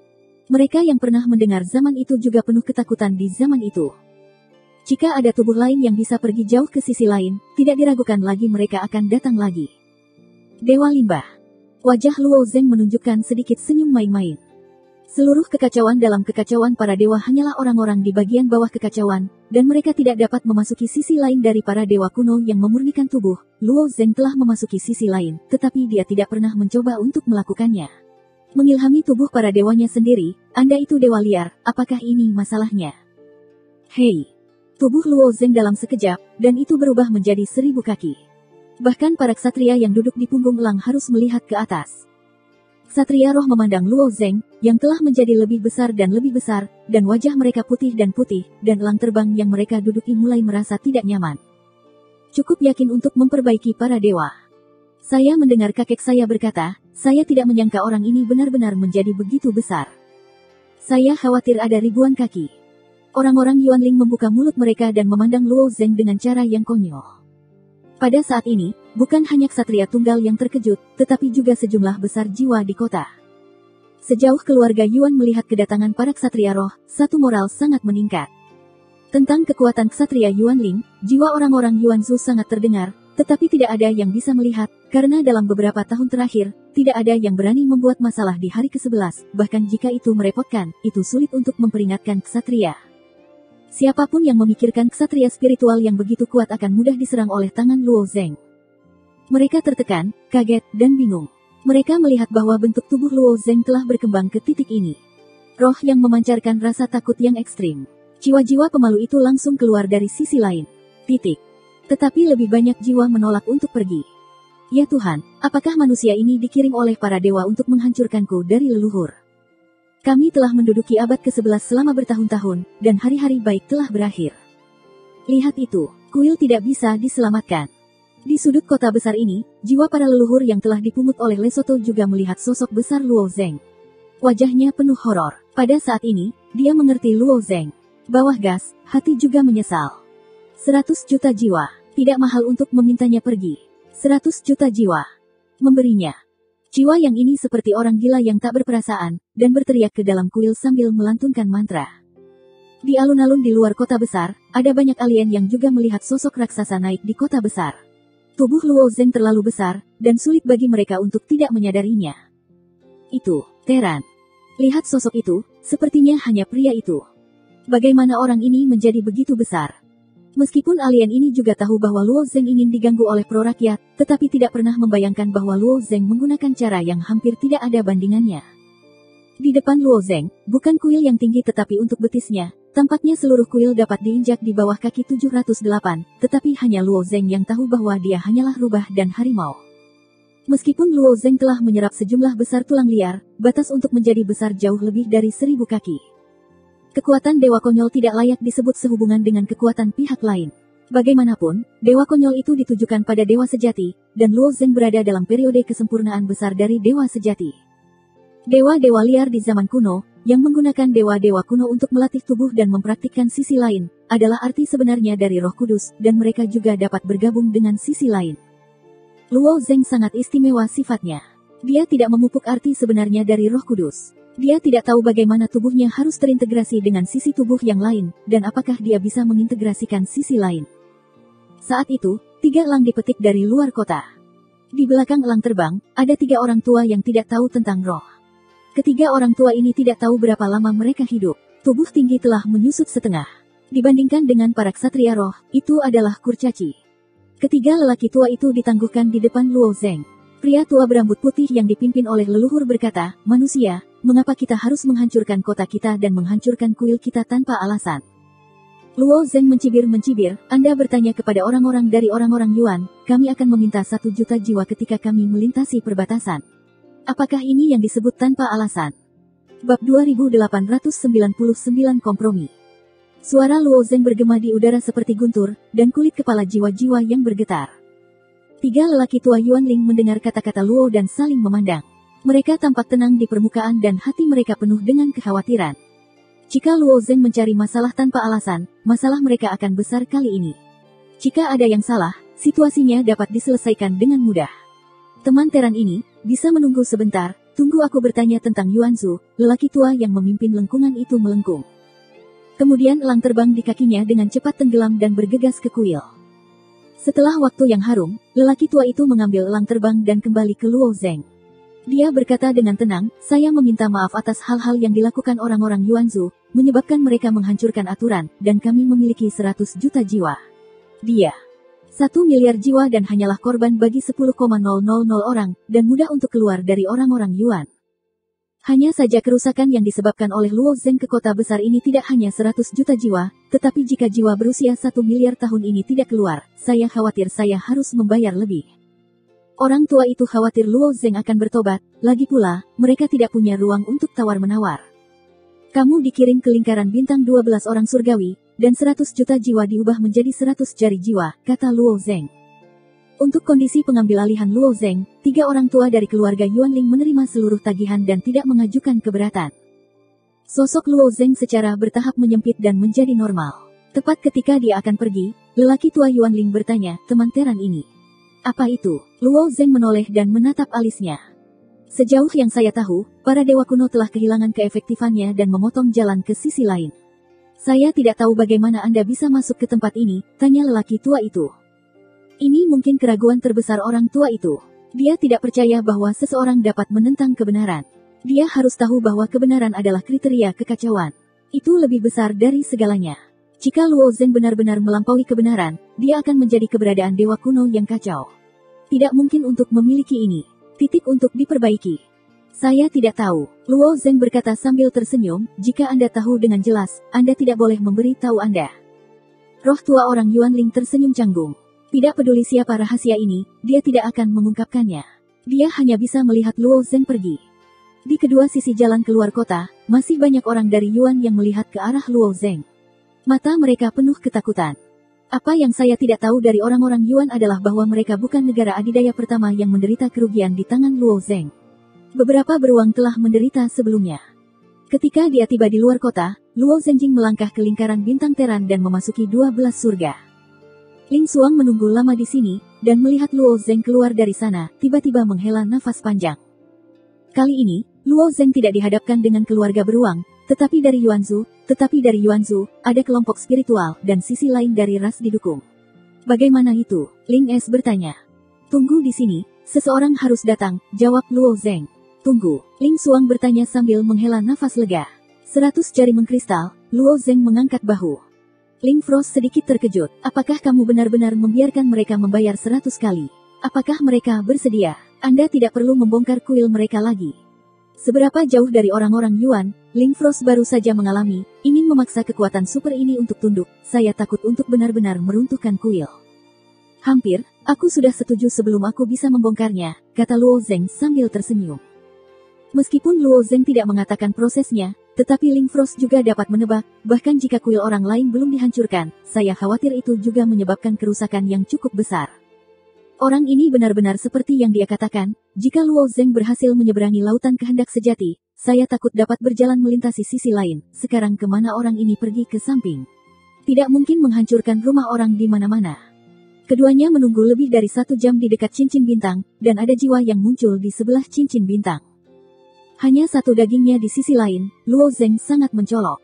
Mereka yang pernah mendengar zaman itu juga penuh ketakutan di zaman itu. Jika ada tubuh lain yang bisa pergi jauh ke sisi lain, tidak diragukan lagi mereka akan datang lagi. Dewa Limbah. Wajah Luo Zeng menunjukkan sedikit senyum main-main. Seluruh kekacauan dalam kekacauan para dewa hanyalah orang-orang di bagian bawah kekacauan, dan mereka tidak dapat memasuki sisi lain dari para dewa kuno yang memurnikan tubuh. Luo Zeng telah memasuki sisi lain, tetapi dia tidak pernah mencoba untuk melakukannya. Mengilhami tubuh para dewanya sendiri, Anda itu dewa liar, apakah ini masalahnya? Hei! Tubuh Luo Zeng dalam sekejap, dan itu berubah menjadi 1000 kaki. Bahkan para ksatria yang duduk di punggung elang harus melihat ke atas. Ksatria roh memandang Luo Zeng, yang telah menjadi lebih besar, dan wajah mereka putih, dan elang terbang yang mereka duduki mulai merasa tidak nyaman. Cukup yakin untuk memperbaiki para dewa. Saya mendengar kakek saya berkata, saya tidak menyangka orang ini benar-benar menjadi begitu besar. Saya khawatir ada ribuan kaki. Orang-orang Yuanling membuka mulut mereka dan memandang Luo Zeng dengan cara yang konyol. Pada saat ini, bukan hanya ksatria tunggal yang terkejut, tetapi juga sejumlah besar jiwa di kota. Sejauh keluarga Yuan melihat kedatangan para ksatria roh, satu moral sangat meningkat. Tentang kekuatan ksatria Yuanling, jiwa orang-orang Yuanzhou sangat terdengar, tetapi tidak ada yang bisa melihat, karena dalam beberapa tahun terakhir, tidak ada yang berani membuat masalah di hari ke-11, bahkan jika itu merepotkan, itu sulit untuk memperingatkan ksatria. Siapapun yang memikirkan ksatria spiritual yang begitu kuat akan mudah diserang oleh tangan Luo Zeng. Mereka tertekan, kaget, dan bingung. Mereka melihat bahwa bentuk tubuh Luo Zeng telah berkembang ke titik ini. Roh yang memancarkan rasa takut yang ekstrim. Jiwa-jiwa pemalu itu langsung keluar dari sisi lain. Tetapi lebih banyak jiwa menolak untuk pergi. Ya Tuhan, apakah manusia ini dikirim oleh para dewa untuk menghancurkanku dari leluhur? Kami telah menduduki abad ke-11 selama bertahun-tahun, dan hari-hari baik telah berakhir. Lihat itu, kuil tidak bisa diselamatkan. Di sudut kota besar ini, jiwa para leluhur yang telah dipungut oleh Lesotho juga melihat sosok besar Luo Zeng. Wajahnya penuh horor. Pada saat ini, dia mengerti Luo Zeng. Bawah gas, hati juga menyesal. 100 juta jiwa, tidak mahal untuk memintanya pergi. 100 juta jiwa. Memberinya. Jiwa yang ini seperti orang gila yang tak berperasaan, dan berteriak ke dalam kuil sambil melantunkan mantra. Di alun-alun di luar kota besar, ada banyak alien yang juga melihat sosok raksasa naik di kota besar. Tubuh Luo Zeng terlalu besar, dan sulit bagi mereka untuk tidak menyadarinya. Itu, Teran. Lihat sosok itu, sepertinya hanya pria itu. Bagaimana orang ini menjadi begitu besar? Meskipun alien ini juga tahu bahwa Luo Zeng ingin diganggu oleh pro rakyat, tetapi tidak pernah membayangkan bahwa Luo Zeng menggunakan cara yang hampir tidak ada bandingannya. Di depan Luo Zeng, bukan kuil yang tinggi tetapi untuk betisnya, tampaknya seluruh kuil dapat diinjak di bawah kaki 708, tetapi hanya Luo Zeng yang tahu bahwa dia hanyalah rubah dan harimau. Meskipun Luo Zeng telah menyerap sejumlah besar tulang liar, batas untuk menjadi besar jauh lebih dari 1000 kaki. Kekuatan Dewa Konyol tidak layak disebut sehubungan dengan kekuatan pihak lain. Bagaimanapun, Dewa Konyol itu ditujukan pada Dewa Sejati, dan Luo Zeng berada dalam periode kesempurnaan besar dari Dewa Sejati. Dewa-dewa liar di zaman kuno, yang menggunakan dewa-dewa kuno untuk melatih tubuh dan mempraktikkan sisi lain, adalah arti sebenarnya dari Roh Kudus, dan mereka juga dapat bergabung dengan sisi lain. Luo Zeng sangat istimewa sifatnya. Dia tidak memupuk arti sebenarnya dari Roh Kudus. Dia tidak tahu bagaimana tubuhnya harus terintegrasi dengan sisi tubuh yang lain, dan apakah dia bisa mengintegrasikan sisi lain. Saat itu, 3 elang dipetik dari luar kota. Di belakang elang terbang, ada 3 orang tua yang tidak tahu tentang roh. Ketiga orang tua ini tidak tahu berapa lama mereka hidup. Tubuh tinggi telah menyusut setengah. Dibandingkan dengan para ksatria roh, itu adalah kurcaci. Ketiga lelaki tua itu ditangguhkan di depan Luo Zeng. Pria tua berambut putih yang dipimpin oleh leluhur berkata, "Manusia, mengapa kita harus menghancurkan kota kita dan menghancurkan kuil kita tanpa alasan?" Luo Zeng mencibir-mencibir, "Anda bertanya kepada orang-orang dari orang-orang Yuan, kami akan meminta 1 juta jiwa ketika kami melintasi perbatasan. Apakah ini yang disebut tanpa alasan?" Bab 2899 Kompromi. Suara Luo Zeng bergema di udara seperti guntur, dan kulit kepala jiwa-jiwa yang bergetar. 3 lelaki tua Yuanling mendengar kata-kata Luo dan saling memandang. Mereka tampak tenang di permukaan dan hati mereka penuh dengan kekhawatiran. Jika Luo Zeng mencari masalah tanpa alasan, masalah mereka akan besar kali ini. Jika ada yang salah, situasinya dapat diselesaikan dengan mudah. Teman Teran ini, bisa menunggu sebentar, tunggu aku bertanya tentang Yuanzhou. Lelaki tua yang memimpin lengkungan itu melengkung. Kemudian elang terbang di kakinya dengan cepat tenggelam dan bergegas ke kuil. Setelah waktu yang harum, lelaki tua itu mengambil elang terbang dan kembali ke Luo Zeng. Dia berkata dengan tenang, saya meminta maaf atas hal-hal yang dilakukan orang-orang Yuanzhou, menyebabkan mereka menghancurkan aturan, dan kami memiliki 100 juta jiwa. Dia 1 miliar jiwa dan hanyalah korban bagi 10,000 orang, dan mudah untuk keluar dari orang-orang Yuan. Hanya saja kerusakan yang disebabkan oleh Luo Zeng ke kota besar ini tidak hanya 100 juta jiwa, tetapi jika jiwa berusia 1 miliar tahun ini tidak keluar, saya khawatir saya harus membayar lebih. Orang tua itu khawatir Luo Zeng akan bertobat, lagi pula, mereka tidak punya ruang untuk tawar-menawar. Kamu dikirim ke lingkaran bintang 12 orang surgawi, dan 100 juta jiwa diubah menjadi 100 jari jiwa, kata Luo Zeng. Untuk kondisi pengambil alihan Luo Zeng, 3 orang tua dari keluarga Yuanling menerima seluruh tagihan dan tidak mengajukan keberatan. Sosok Luo Zeng secara bertahap menyempit dan menjadi normal. Tepat ketika dia akan pergi, lelaki tua Yuanling bertanya, teman Teran ini. Apa itu? Luo Zeng menoleh dan menatap alisnya. Sejauh yang saya tahu, para dewa kuno telah kehilangan keefektifannya dan memotong jalan ke sisi lain. Saya tidak tahu bagaimana Anda bisa masuk ke tempat ini, tanya lelaki tua itu. Ini mungkin keraguan terbesar orang tua itu. Dia tidak percaya bahwa seseorang dapat menentang kebenaran. Dia harus tahu bahwa kebenaran adalah kriteria kekacauan. Itu lebih besar dari segalanya. Jika Luo Zeng benar-benar melampaui kebenaran, dia akan menjadi keberadaan dewa kuno yang kacau. Tidak mungkin untuk memiliki ini. Titik untuk diperbaiki. Saya tidak tahu, Luo Zeng berkata sambil tersenyum, jika Anda tahu dengan jelas, Anda tidak boleh memberi tahu Anda. Roh tua orang Yuanling tersenyum canggung. Tidak peduli siapa rahasia ini, dia tidak akan mengungkapkannya. Dia hanya bisa melihat Luo Zeng pergi. Di kedua sisi jalan keluar kota, masih banyak orang dari Yuan yang melihat ke arah Luo Zeng. Mata mereka penuh ketakutan. Apa yang saya tidak tahu dari orang-orang Yuan adalah bahwa mereka bukan negara adidaya pertama yang menderita kerugian di tangan Luo Zeng. Beberapa beruang telah menderita sebelumnya. Ketika dia tiba di luar kota, Luo Zengjing melangkah ke lingkaran bintang Teran dan memasuki 12 surga. Ling Xuang menunggu lama di sini, dan melihat Luo Zeng keluar dari sana, tiba-tiba menghela nafas panjang. Kali ini, Luo Zeng tidak dihadapkan dengan keluarga beruang, tetapi dari Yuanzhou, ada kelompok spiritual, dan sisi lain dari ras didukung. Bagaimana itu? Ling Es bertanya. Tunggu di sini, seseorang harus datang, jawab Luo Zeng. Tunggu, Ling Xuang bertanya sambil menghela nafas lega. 100 jari mengkristal, Luo Zeng mengangkat bahu. Ling Frost sedikit terkejut, apakah kamu benar-benar membiarkan mereka membayar 100 kali? Apakah mereka bersedia? Anda tidak perlu membongkar kuil mereka lagi. Seberapa jauh dari orang-orang Yuan, Ling Frost baru saja mengalami, ingin memaksa kekuatan super ini untuk tunduk, saya takut untuk benar-benar meruntuhkan kuil. Hampir, aku sudah setuju sebelum aku bisa membongkarnya, kata Luo Zeng sambil tersenyum. Meskipun Luo Zeng tidak mengatakan prosesnya, tetapi Ling Frost juga dapat menebak, bahkan jika kuil orang lain belum dihancurkan, saya khawatir itu juga menyebabkan kerusakan yang cukup besar. Orang ini benar-benar seperti yang dia katakan, jika Luo Zeng berhasil menyeberangi lautan kehendak sejati, saya takut dapat berjalan melintasi sisi lain, sekarang kemana orang ini pergi ke samping. Tidak mungkin menghancurkan rumah orang di mana-mana. Keduanya menunggu lebih dari 1 jam di dekat cincin bintang, dan ada jiwa yang muncul di sebelah cincin bintang. Hanya satu dagingnya di sisi lain, Luo Zeng sangat mencolok.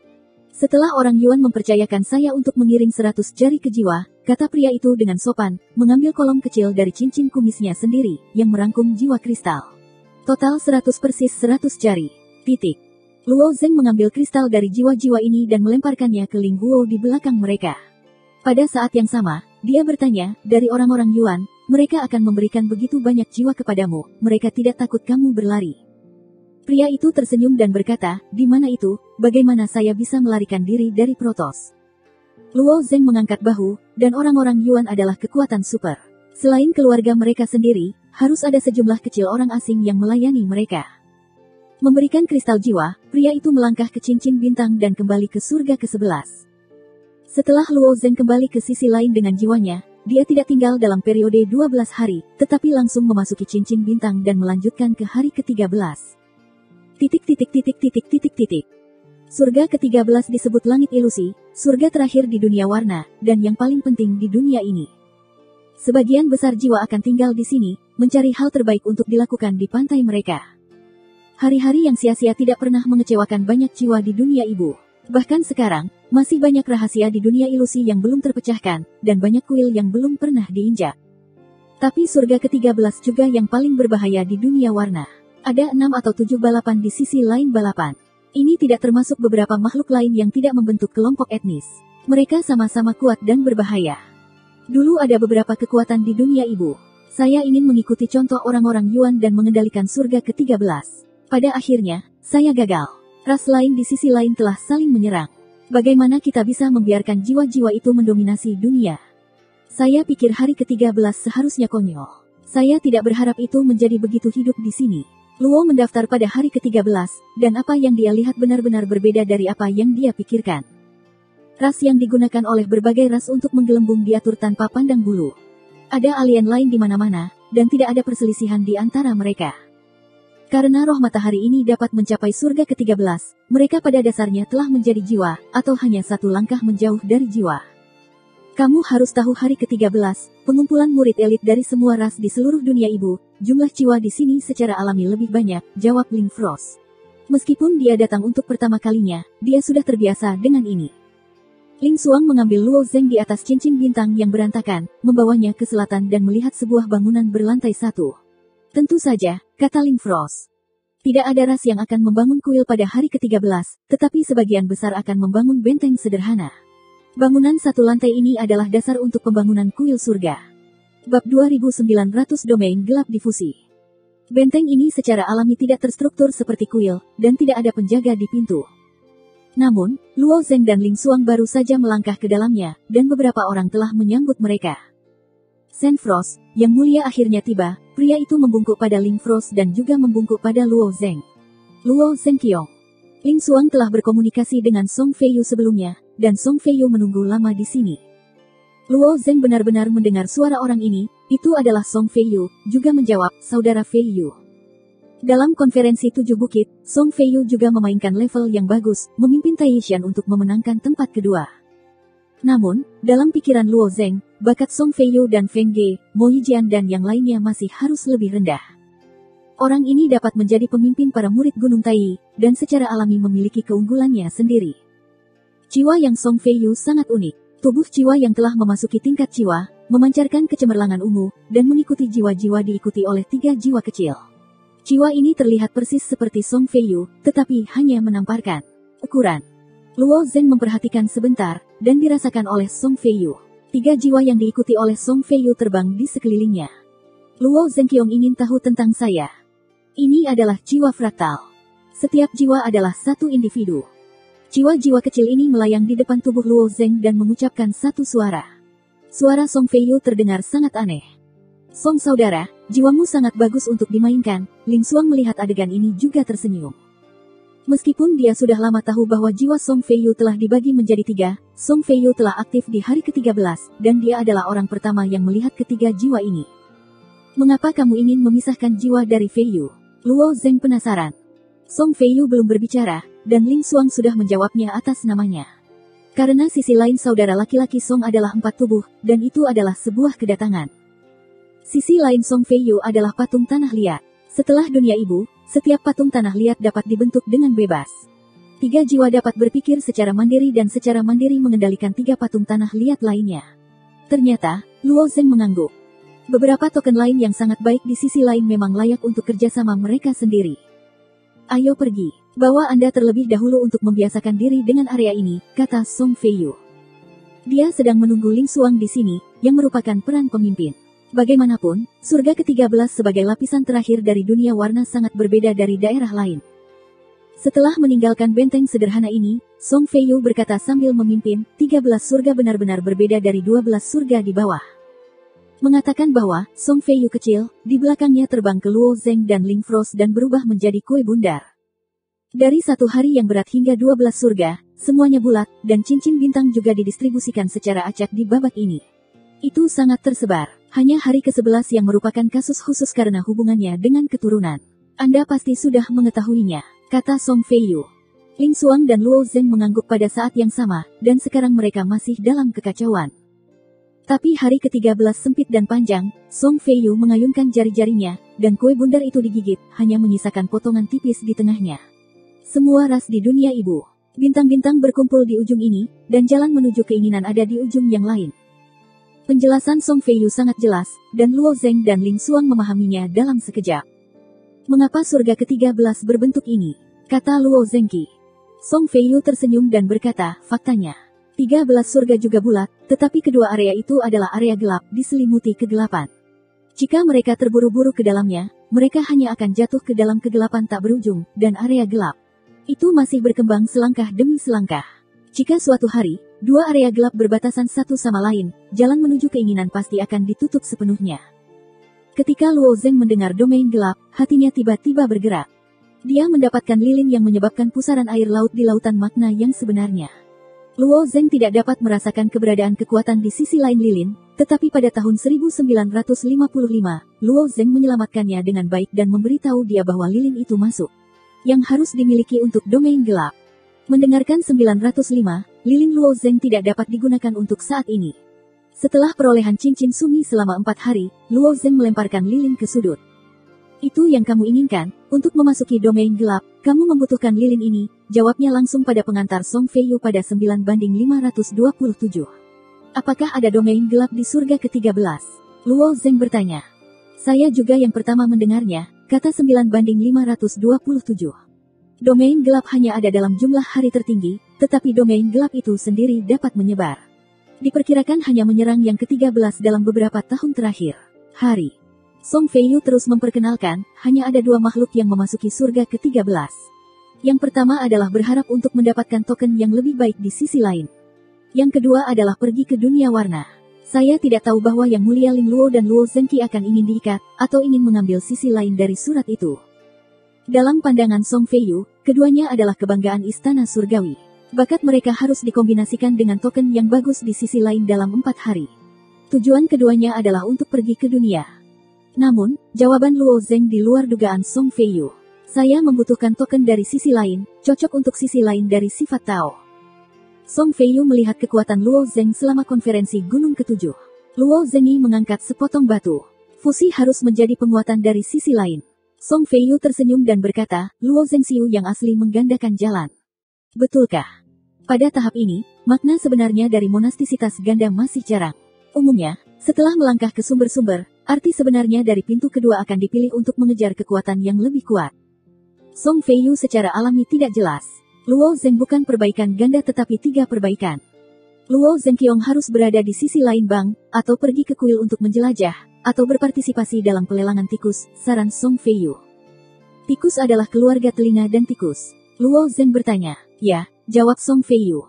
Setelah orang Yuan mempercayakan saya untuk mengiring 100 jari ke jiwa, kata pria itu dengan sopan, mengambil kolom kecil dari cincin kumisnya sendiri, yang merangkum jiwa kristal. Total 100 persis 100 jari. Titik. Luo Zeng mengambil kristal dari jiwa-jiwa ini dan melemparkannya ke Ling Guo di belakang mereka. Pada saat yang sama, dia bertanya, dari orang-orang Yuan, mereka akan memberikan begitu banyak jiwa kepadamu, mereka tidak takut kamu berlari. Pria itu tersenyum dan berkata, di mana itu, bagaimana saya bisa melarikan diri dari Protoss? Luo Zeng mengangkat bahu, dan orang-orang Yuan adalah kekuatan super. Selain keluarga mereka sendiri, harus ada sejumlah kecil orang asing yang melayani mereka. Memberikan kristal jiwa, pria itu melangkah ke cincin bintang dan kembali ke surga ke-11. Setelah Luo Zeng kembali ke sisi lain dengan jiwanya, dia tidak tinggal dalam periode 12 hari, tetapi langsung memasuki cincin bintang dan melanjutkan ke hari ke-13. Surga ke-13 disebut langit ilusi, surga terakhir di dunia warna, dan yang paling penting di dunia ini. Sebagian besar jiwa akan tinggal di sini, mencari hal terbaik untuk dilakukan di pantai mereka. Hari-hari yang sia-sia tidak pernah mengecewakan banyak jiwa di dunia ibu. Bahkan sekarang, masih banyak rahasia di dunia ilusi yang belum terpecahkan, dan banyak kuil yang belum pernah diinjak. Tapi surga ke-13 juga yang paling berbahaya di dunia warna. Ada 6 atau 7 balapan di sisi lain balapan. Ini tidak termasuk beberapa makhluk lain yang tidak membentuk kelompok etnis. Mereka sama-sama kuat dan berbahaya. Dulu ada beberapa kekuatan di dunia ibu. Saya ingin mengikuti contoh orang-orang Yuan dan mengendalikan surga ke-13. Pada akhirnya, saya gagal. Ras lain di sisi lain telah saling menyerang. Bagaimana kita bisa membiarkan jiwa-jiwa itu mendominasi dunia? Saya pikir hari ke-13 seharusnya konyol. Saya tidak berharap itu menjadi begitu hidup di sini. Luo mendaftar pada hari ke-13, dan apa yang dia lihat benar-benar berbeda dari apa yang dia pikirkan. Ras yang digunakan oleh berbagai ras untuk menggelembung diatur tanpa pandang bulu. Ada alien lain di mana-mana, dan tidak ada perselisihan di antara mereka. Karena roh matahari ini dapat mencapai surga ke-13, mereka pada dasarnya telah menjadi jiwa, atau hanya satu langkah menjauh dari jiwa. Kamu harus tahu hari ke-13, pengumpulan murid elit dari semua ras di seluruh dunia ibu, jumlah jiwa di sini secara alami lebih banyak, jawab Ling Frost. Meskipun dia datang untuk pertama kalinya, dia sudah terbiasa dengan ini. Ling Xuang mengambil Luo Zeng di atas cincin bintang yang berantakan, membawanya ke selatan dan melihat sebuah bangunan berlantai 1. Tentu saja, kata Ling Frost. Tidak ada ras yang akan membangun kuil pada hari ke-13, tetapi sebagian besar akan membangun benteng sederhana. Bangunan satu lantai ini adalah dasar untuk pembangunan kuil surga. Bab 2900 Domain Gelap Difusi. Benteng ini secara alami tidak terstruktur seperti kuil, dan tidak ada penjaga di pintu. Namun, Luo Zeng dan Ling Xuang baru saja melangkah ke dalamnya, dan beberapa orang telah menyambut mereka. Shen Frost, yang mulia akhirnya tiba, pria itu membungkuk pada Ling Frost dan juga membungkuk pada Luo Zeng. Luo Zeng Qiong. Ling Xuang telah berkomunikasi dengan Song Feiyu sebelumnya, dan Song Feiyu menunggu lama di sini. Luo Zeng benar-benar mendengar suara orang ini, itu adalah Song Feiyu, juga menjawab, saudara Feiyu. Dalam konferensi 7 Bukit, Song Feiyu juga memainkan level yang bagus, memimpin Taishan untuk memenangkan tempat kedua. Namun, dalam pikiran Luo Zeng, bakat Song Feiyu dan Feng Ge, Mo Yijian dan yang lainnya masih harus lebih rendah. Orang ini dapat menjadi pemimpin para murid Gunung Tai, dan secara alami memiliki keunggulannya sendiri. Jiwa yang Song Feiyu sangat unik. Tubuh jiwa yang telah memasuki tingkat jiwa, memancarkan kecemerlangan ungu, dan mengikuti jiwa-jiwa diikuti oleh 3 jiwa kecil. Jiwa ini terlihat persis seperti Song Feiyu, tetapi hanya menamparkan ukuran. Luo Zeng memperhatikan sebentar, dan dirasakan oleh Song Feiyu. 3 jiwa yang diikuti oleh Song Feiyu terbang di sekelilingnya. Luo Zeng Qiong ingin tahu tentang saya. Ini adalah jiwa fraktal. Setiap jiwa adalah satu individu. Jiwa-jiwa kecil ini melayang di depan tubuh Luo Zeng dan mengucapkan satu suara. Suara Song Feiyu terdengar sangat aneh. Song saudara, jiwamu sangat bagus untuk dimainkan. Ling Xuang melihat adegan ini juga tersenyum. Meskipun dia sudah lama tahu bahwa jiwa Song Feiyu telah dibagi menjadi 3, Song Feiyu telah aktif di hari ke-13, dan dia adalah orang pertama yang melihat ketiga jiwa ini. Mengapa kamu ingin memisahkan jiwa dari Feiyu? Luo Zeng penasaran. Song Feiyu belum berbicara, dan Ling Xuang sudah menjawabnya atas namanya. Karena sisi lain saudara laki-laki Song adalah 4 tubuh, dan itu adalah sebuah kedatangan. Sisi lain Song Feiyu adalah patung tanah liat. Setelah dunia ibu, setiap patung tanah liat dapat dibentuk dengan bebas. 3 jiwa dapat berpikir secara mandiri dan secara mandiri mengendalikan 3 patung tanah liat lainnya. Ternyata, Luo Zeng mengangguk. Beberapa token lain yang sangat baik di sisi lain memang layak untuk kerjasama mereka sendiri. Ayo pergi, bawa Anda terlebih dahulu untuk membiasakan diri dengan area ini, kata Song Feiyu. Dia sedang menunggu Ling Xuang di sini, yang merupakan peran pemimpin. Bagaimanapun, surga ke-13 sebagai lapisan terakhir dari dunia warna sangat berbeda dari daerah lain. Setelah meninggalkan benteng sederhana ini, Song Feiyu berkata sambil memimpin, 13 surga benar-benar berbeda dari 12 surga di bawah. Mengatakan bahwa, Song Feiyu kecil, di belakangnya terbang ke Luo Zeng dan Ling Frost dan berubah menjadi kue bundar. Dari 1 hari yang berat hingga 12 surga, semuanya bulat, dan cincin bintang juga didistribusikan secara acak di babak ini. Itu sangat tersebar. Hanya hari ke-11 yang merupakan kasus khusus karena hubungannya dengan keturunan. Anda pasti sudah mengetahuinya, kata Song Feiyu. Ling Xuang dan Luo Zeng mengangguk pada saat yang sama, dan sekarang mereka masih dalam kekacauan. Tapi hari ke-13 sempit dan panjang, Song Feiyu mengayunkan jari-jarinya, dan kue bundar itu digigit, hanya menyisakan potongan tipis di tengahnya. Semua ras di dunia ibu. Bintang-bintang berkumpul di ujung ini, dan jalan menuju keinginan ada di ujung yang lain. Penjelasan Song Feiyu sangat jelas, dan Luo Zeng dan Ling Xuang memahaminya dalam sekejap. Mengapa surga ke-13 berbentuk ini? Kata Luo Zengqi. Song Feiyu tersenyum dan berkata, faktanya. 13 surga juga bulat, tetapi kedua area itu adalah area gelap, diselimuti kegelapan. Jika mereka terburu-buru ke dalamnya, mereka hanya akan jatuh ke dalam kegelapan tak berujung, dan area gelap itu masih berkembang selangkah demi selangkah. Jika suatu hari, dua area gelap berbatasan satu sama lain, jalan menuju keinginan pasti akan ditutup sepenuhnya. Ketika Luo Zeng mendengar domain gelap, hatinya tiba-tiba bergerak. Dia mendapatkan lilin yang menyebabkan pusaran air laut di lautan makna yang sebenarnya. Luo Zeng tidak dapat merasakan keberadaan kekuatan di sisi lain lilin, tetapi pada tahun 1955, Luo Zeng menyelamatkannya dengan baik dan memberitahu dia bahwa lilin itu masuk yang harus dimiliki untuk domain gelap. Mendengarkan 905, lilin Luo Zeng tidak dapat digunakan untuk saat ini. Setelah perolehan cincin sumi selama 4 hari, Luo Zeng melemparkan lilin ke sudut. Itu yang kamu inginkan, untuk memasuki domain gelap, kamu membutuhkan lilin ini, jawabnya langsung pada pengantar Song Feiyu pada 9/527. Apakah ada domain gelap di surga ke-13? Luo Zeng bertanya. Saya juga yang pertama mendengarnya, kata 9/527. Domain gelap hanya ada dalam jumlah hari tertinggi, tetapi domain gelap itu sendiri dapat menyebar. Diperkirakan hanya menyerang yang ke-13 dalam beberapa tahun terakhir. Hari. Song Feiyu terus memperkenalkan, hanya ada dua makhluk yang memasuki surga ke-13. Yang pertama adalah berharap untuk mendapatkan token yang lebih baik di sisi lain. Yang kedua adalah pergi ke dunia warna. Saya tidak tahu bahwa Yang Mulia Ling Luo dan Luo Zengqi akan ingin diikat, atau ingin mengambil sisi lain dari surat itu. Dalam pandangan Song Feiyu, keduanya adalah kebanggaan istana surgawi. Bakat mereka harus dikombinasikan dengan token yang bagus di sisi lain dalam 4 hari. Tujuan keduanya adalah untuk pergi ke dunia. Namun, jawaban Luo Zeng di luar dugaan Song Feiyu. Saya membutuhkan token dari sisi lain, cocok untuk sisi lain dari sifat Tao. Song Feiyu melihat kekuatan Luo Zeng selama konferensi Gunung ke-7. Luo Zengqi mengangkat sepotong batu. Fusi harus menjadi penguatan dari sisi lain. Song Feiyu tersenyum dan berkata, Luo Zengxiu yang asli menggandakan jalan. Betulkah? Pada tahap ini, makna sebenarnya dari monastisitas ganda masih jarang. Umumnya, setelah melangkah ke sumber-sumber, arti sebenarnya dari pintu kedua akan dipilih untuk mengejar kekuatan yang lebih kuat. Song Feiyu secara alami tidak jelas. Luo Zeng bukan perbaikan ganda tetapi 3 perbaikan. Luo Zengqiong harus berada di sisi lain Bang, atau pergi ke kuil untuk menjelajah, atau berpartisipasi dalam pelelangan tikus, saran Song Feiyu. Tikus adalah keluarga telinga dan tikus. Luo Zeng bertanya. Ya, jawab Song Feiyu.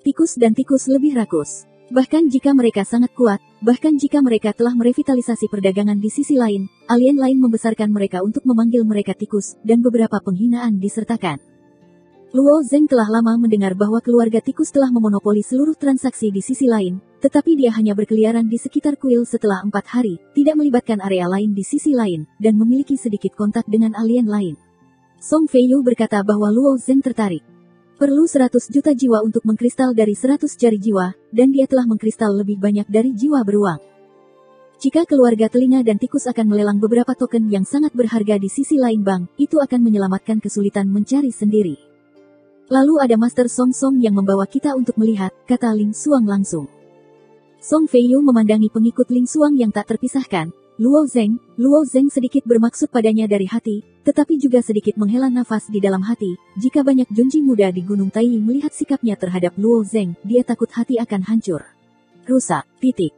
Tikus dan tikus lebih rakus. Bahkan jika mereka sangat kuat, bahkan jika mereka telah merevitalisasi perdagangan di sisi lain, alien lain membesarkan mereka untuk memanggil mereka tikus, dan beberapa penghinaan disertakan. Luo Zeng telah lama mendengar bahwa keluarga tikus telah memonopoli seluruh transaksi di sisi lain, tetapi dia hanya berkeliaran di sekitar kuil setelah 4 hari, tidak melibatkan area lain di sisi lain, dan memiliki sedikit kontak dengan alien lain. Song Feiyu berkata bahwa Luo Zeng tertarik. Perlu 100 juta jiwa untuk mengkristal dari 100 jari jiwa, dan dia telah mengkristal lebih banyak dari jiwa beruang. Jika keluarga telinga dan tikus akan melelang beberapa token yang sangat berharga di sisi lain Bang, itu akan menyelamatkan kesulitan mencari sendiri. Lalu ada Master Song Song yang membawa kita untuk melihat, kata Ling Xuang langsung. Song Feiyu memandangi pengikut Ling Xuang yang tak terpisahkan. Luo Zeng sedikit bermaksud padanya dari hati, tetapi juga sedikit menghela nafas di dalam hati. Jika banyak junji muda di Gunung Tai melihat sikapnya terhadap Luo Zeng, dia takut hati akan hancur. Rusak, titik.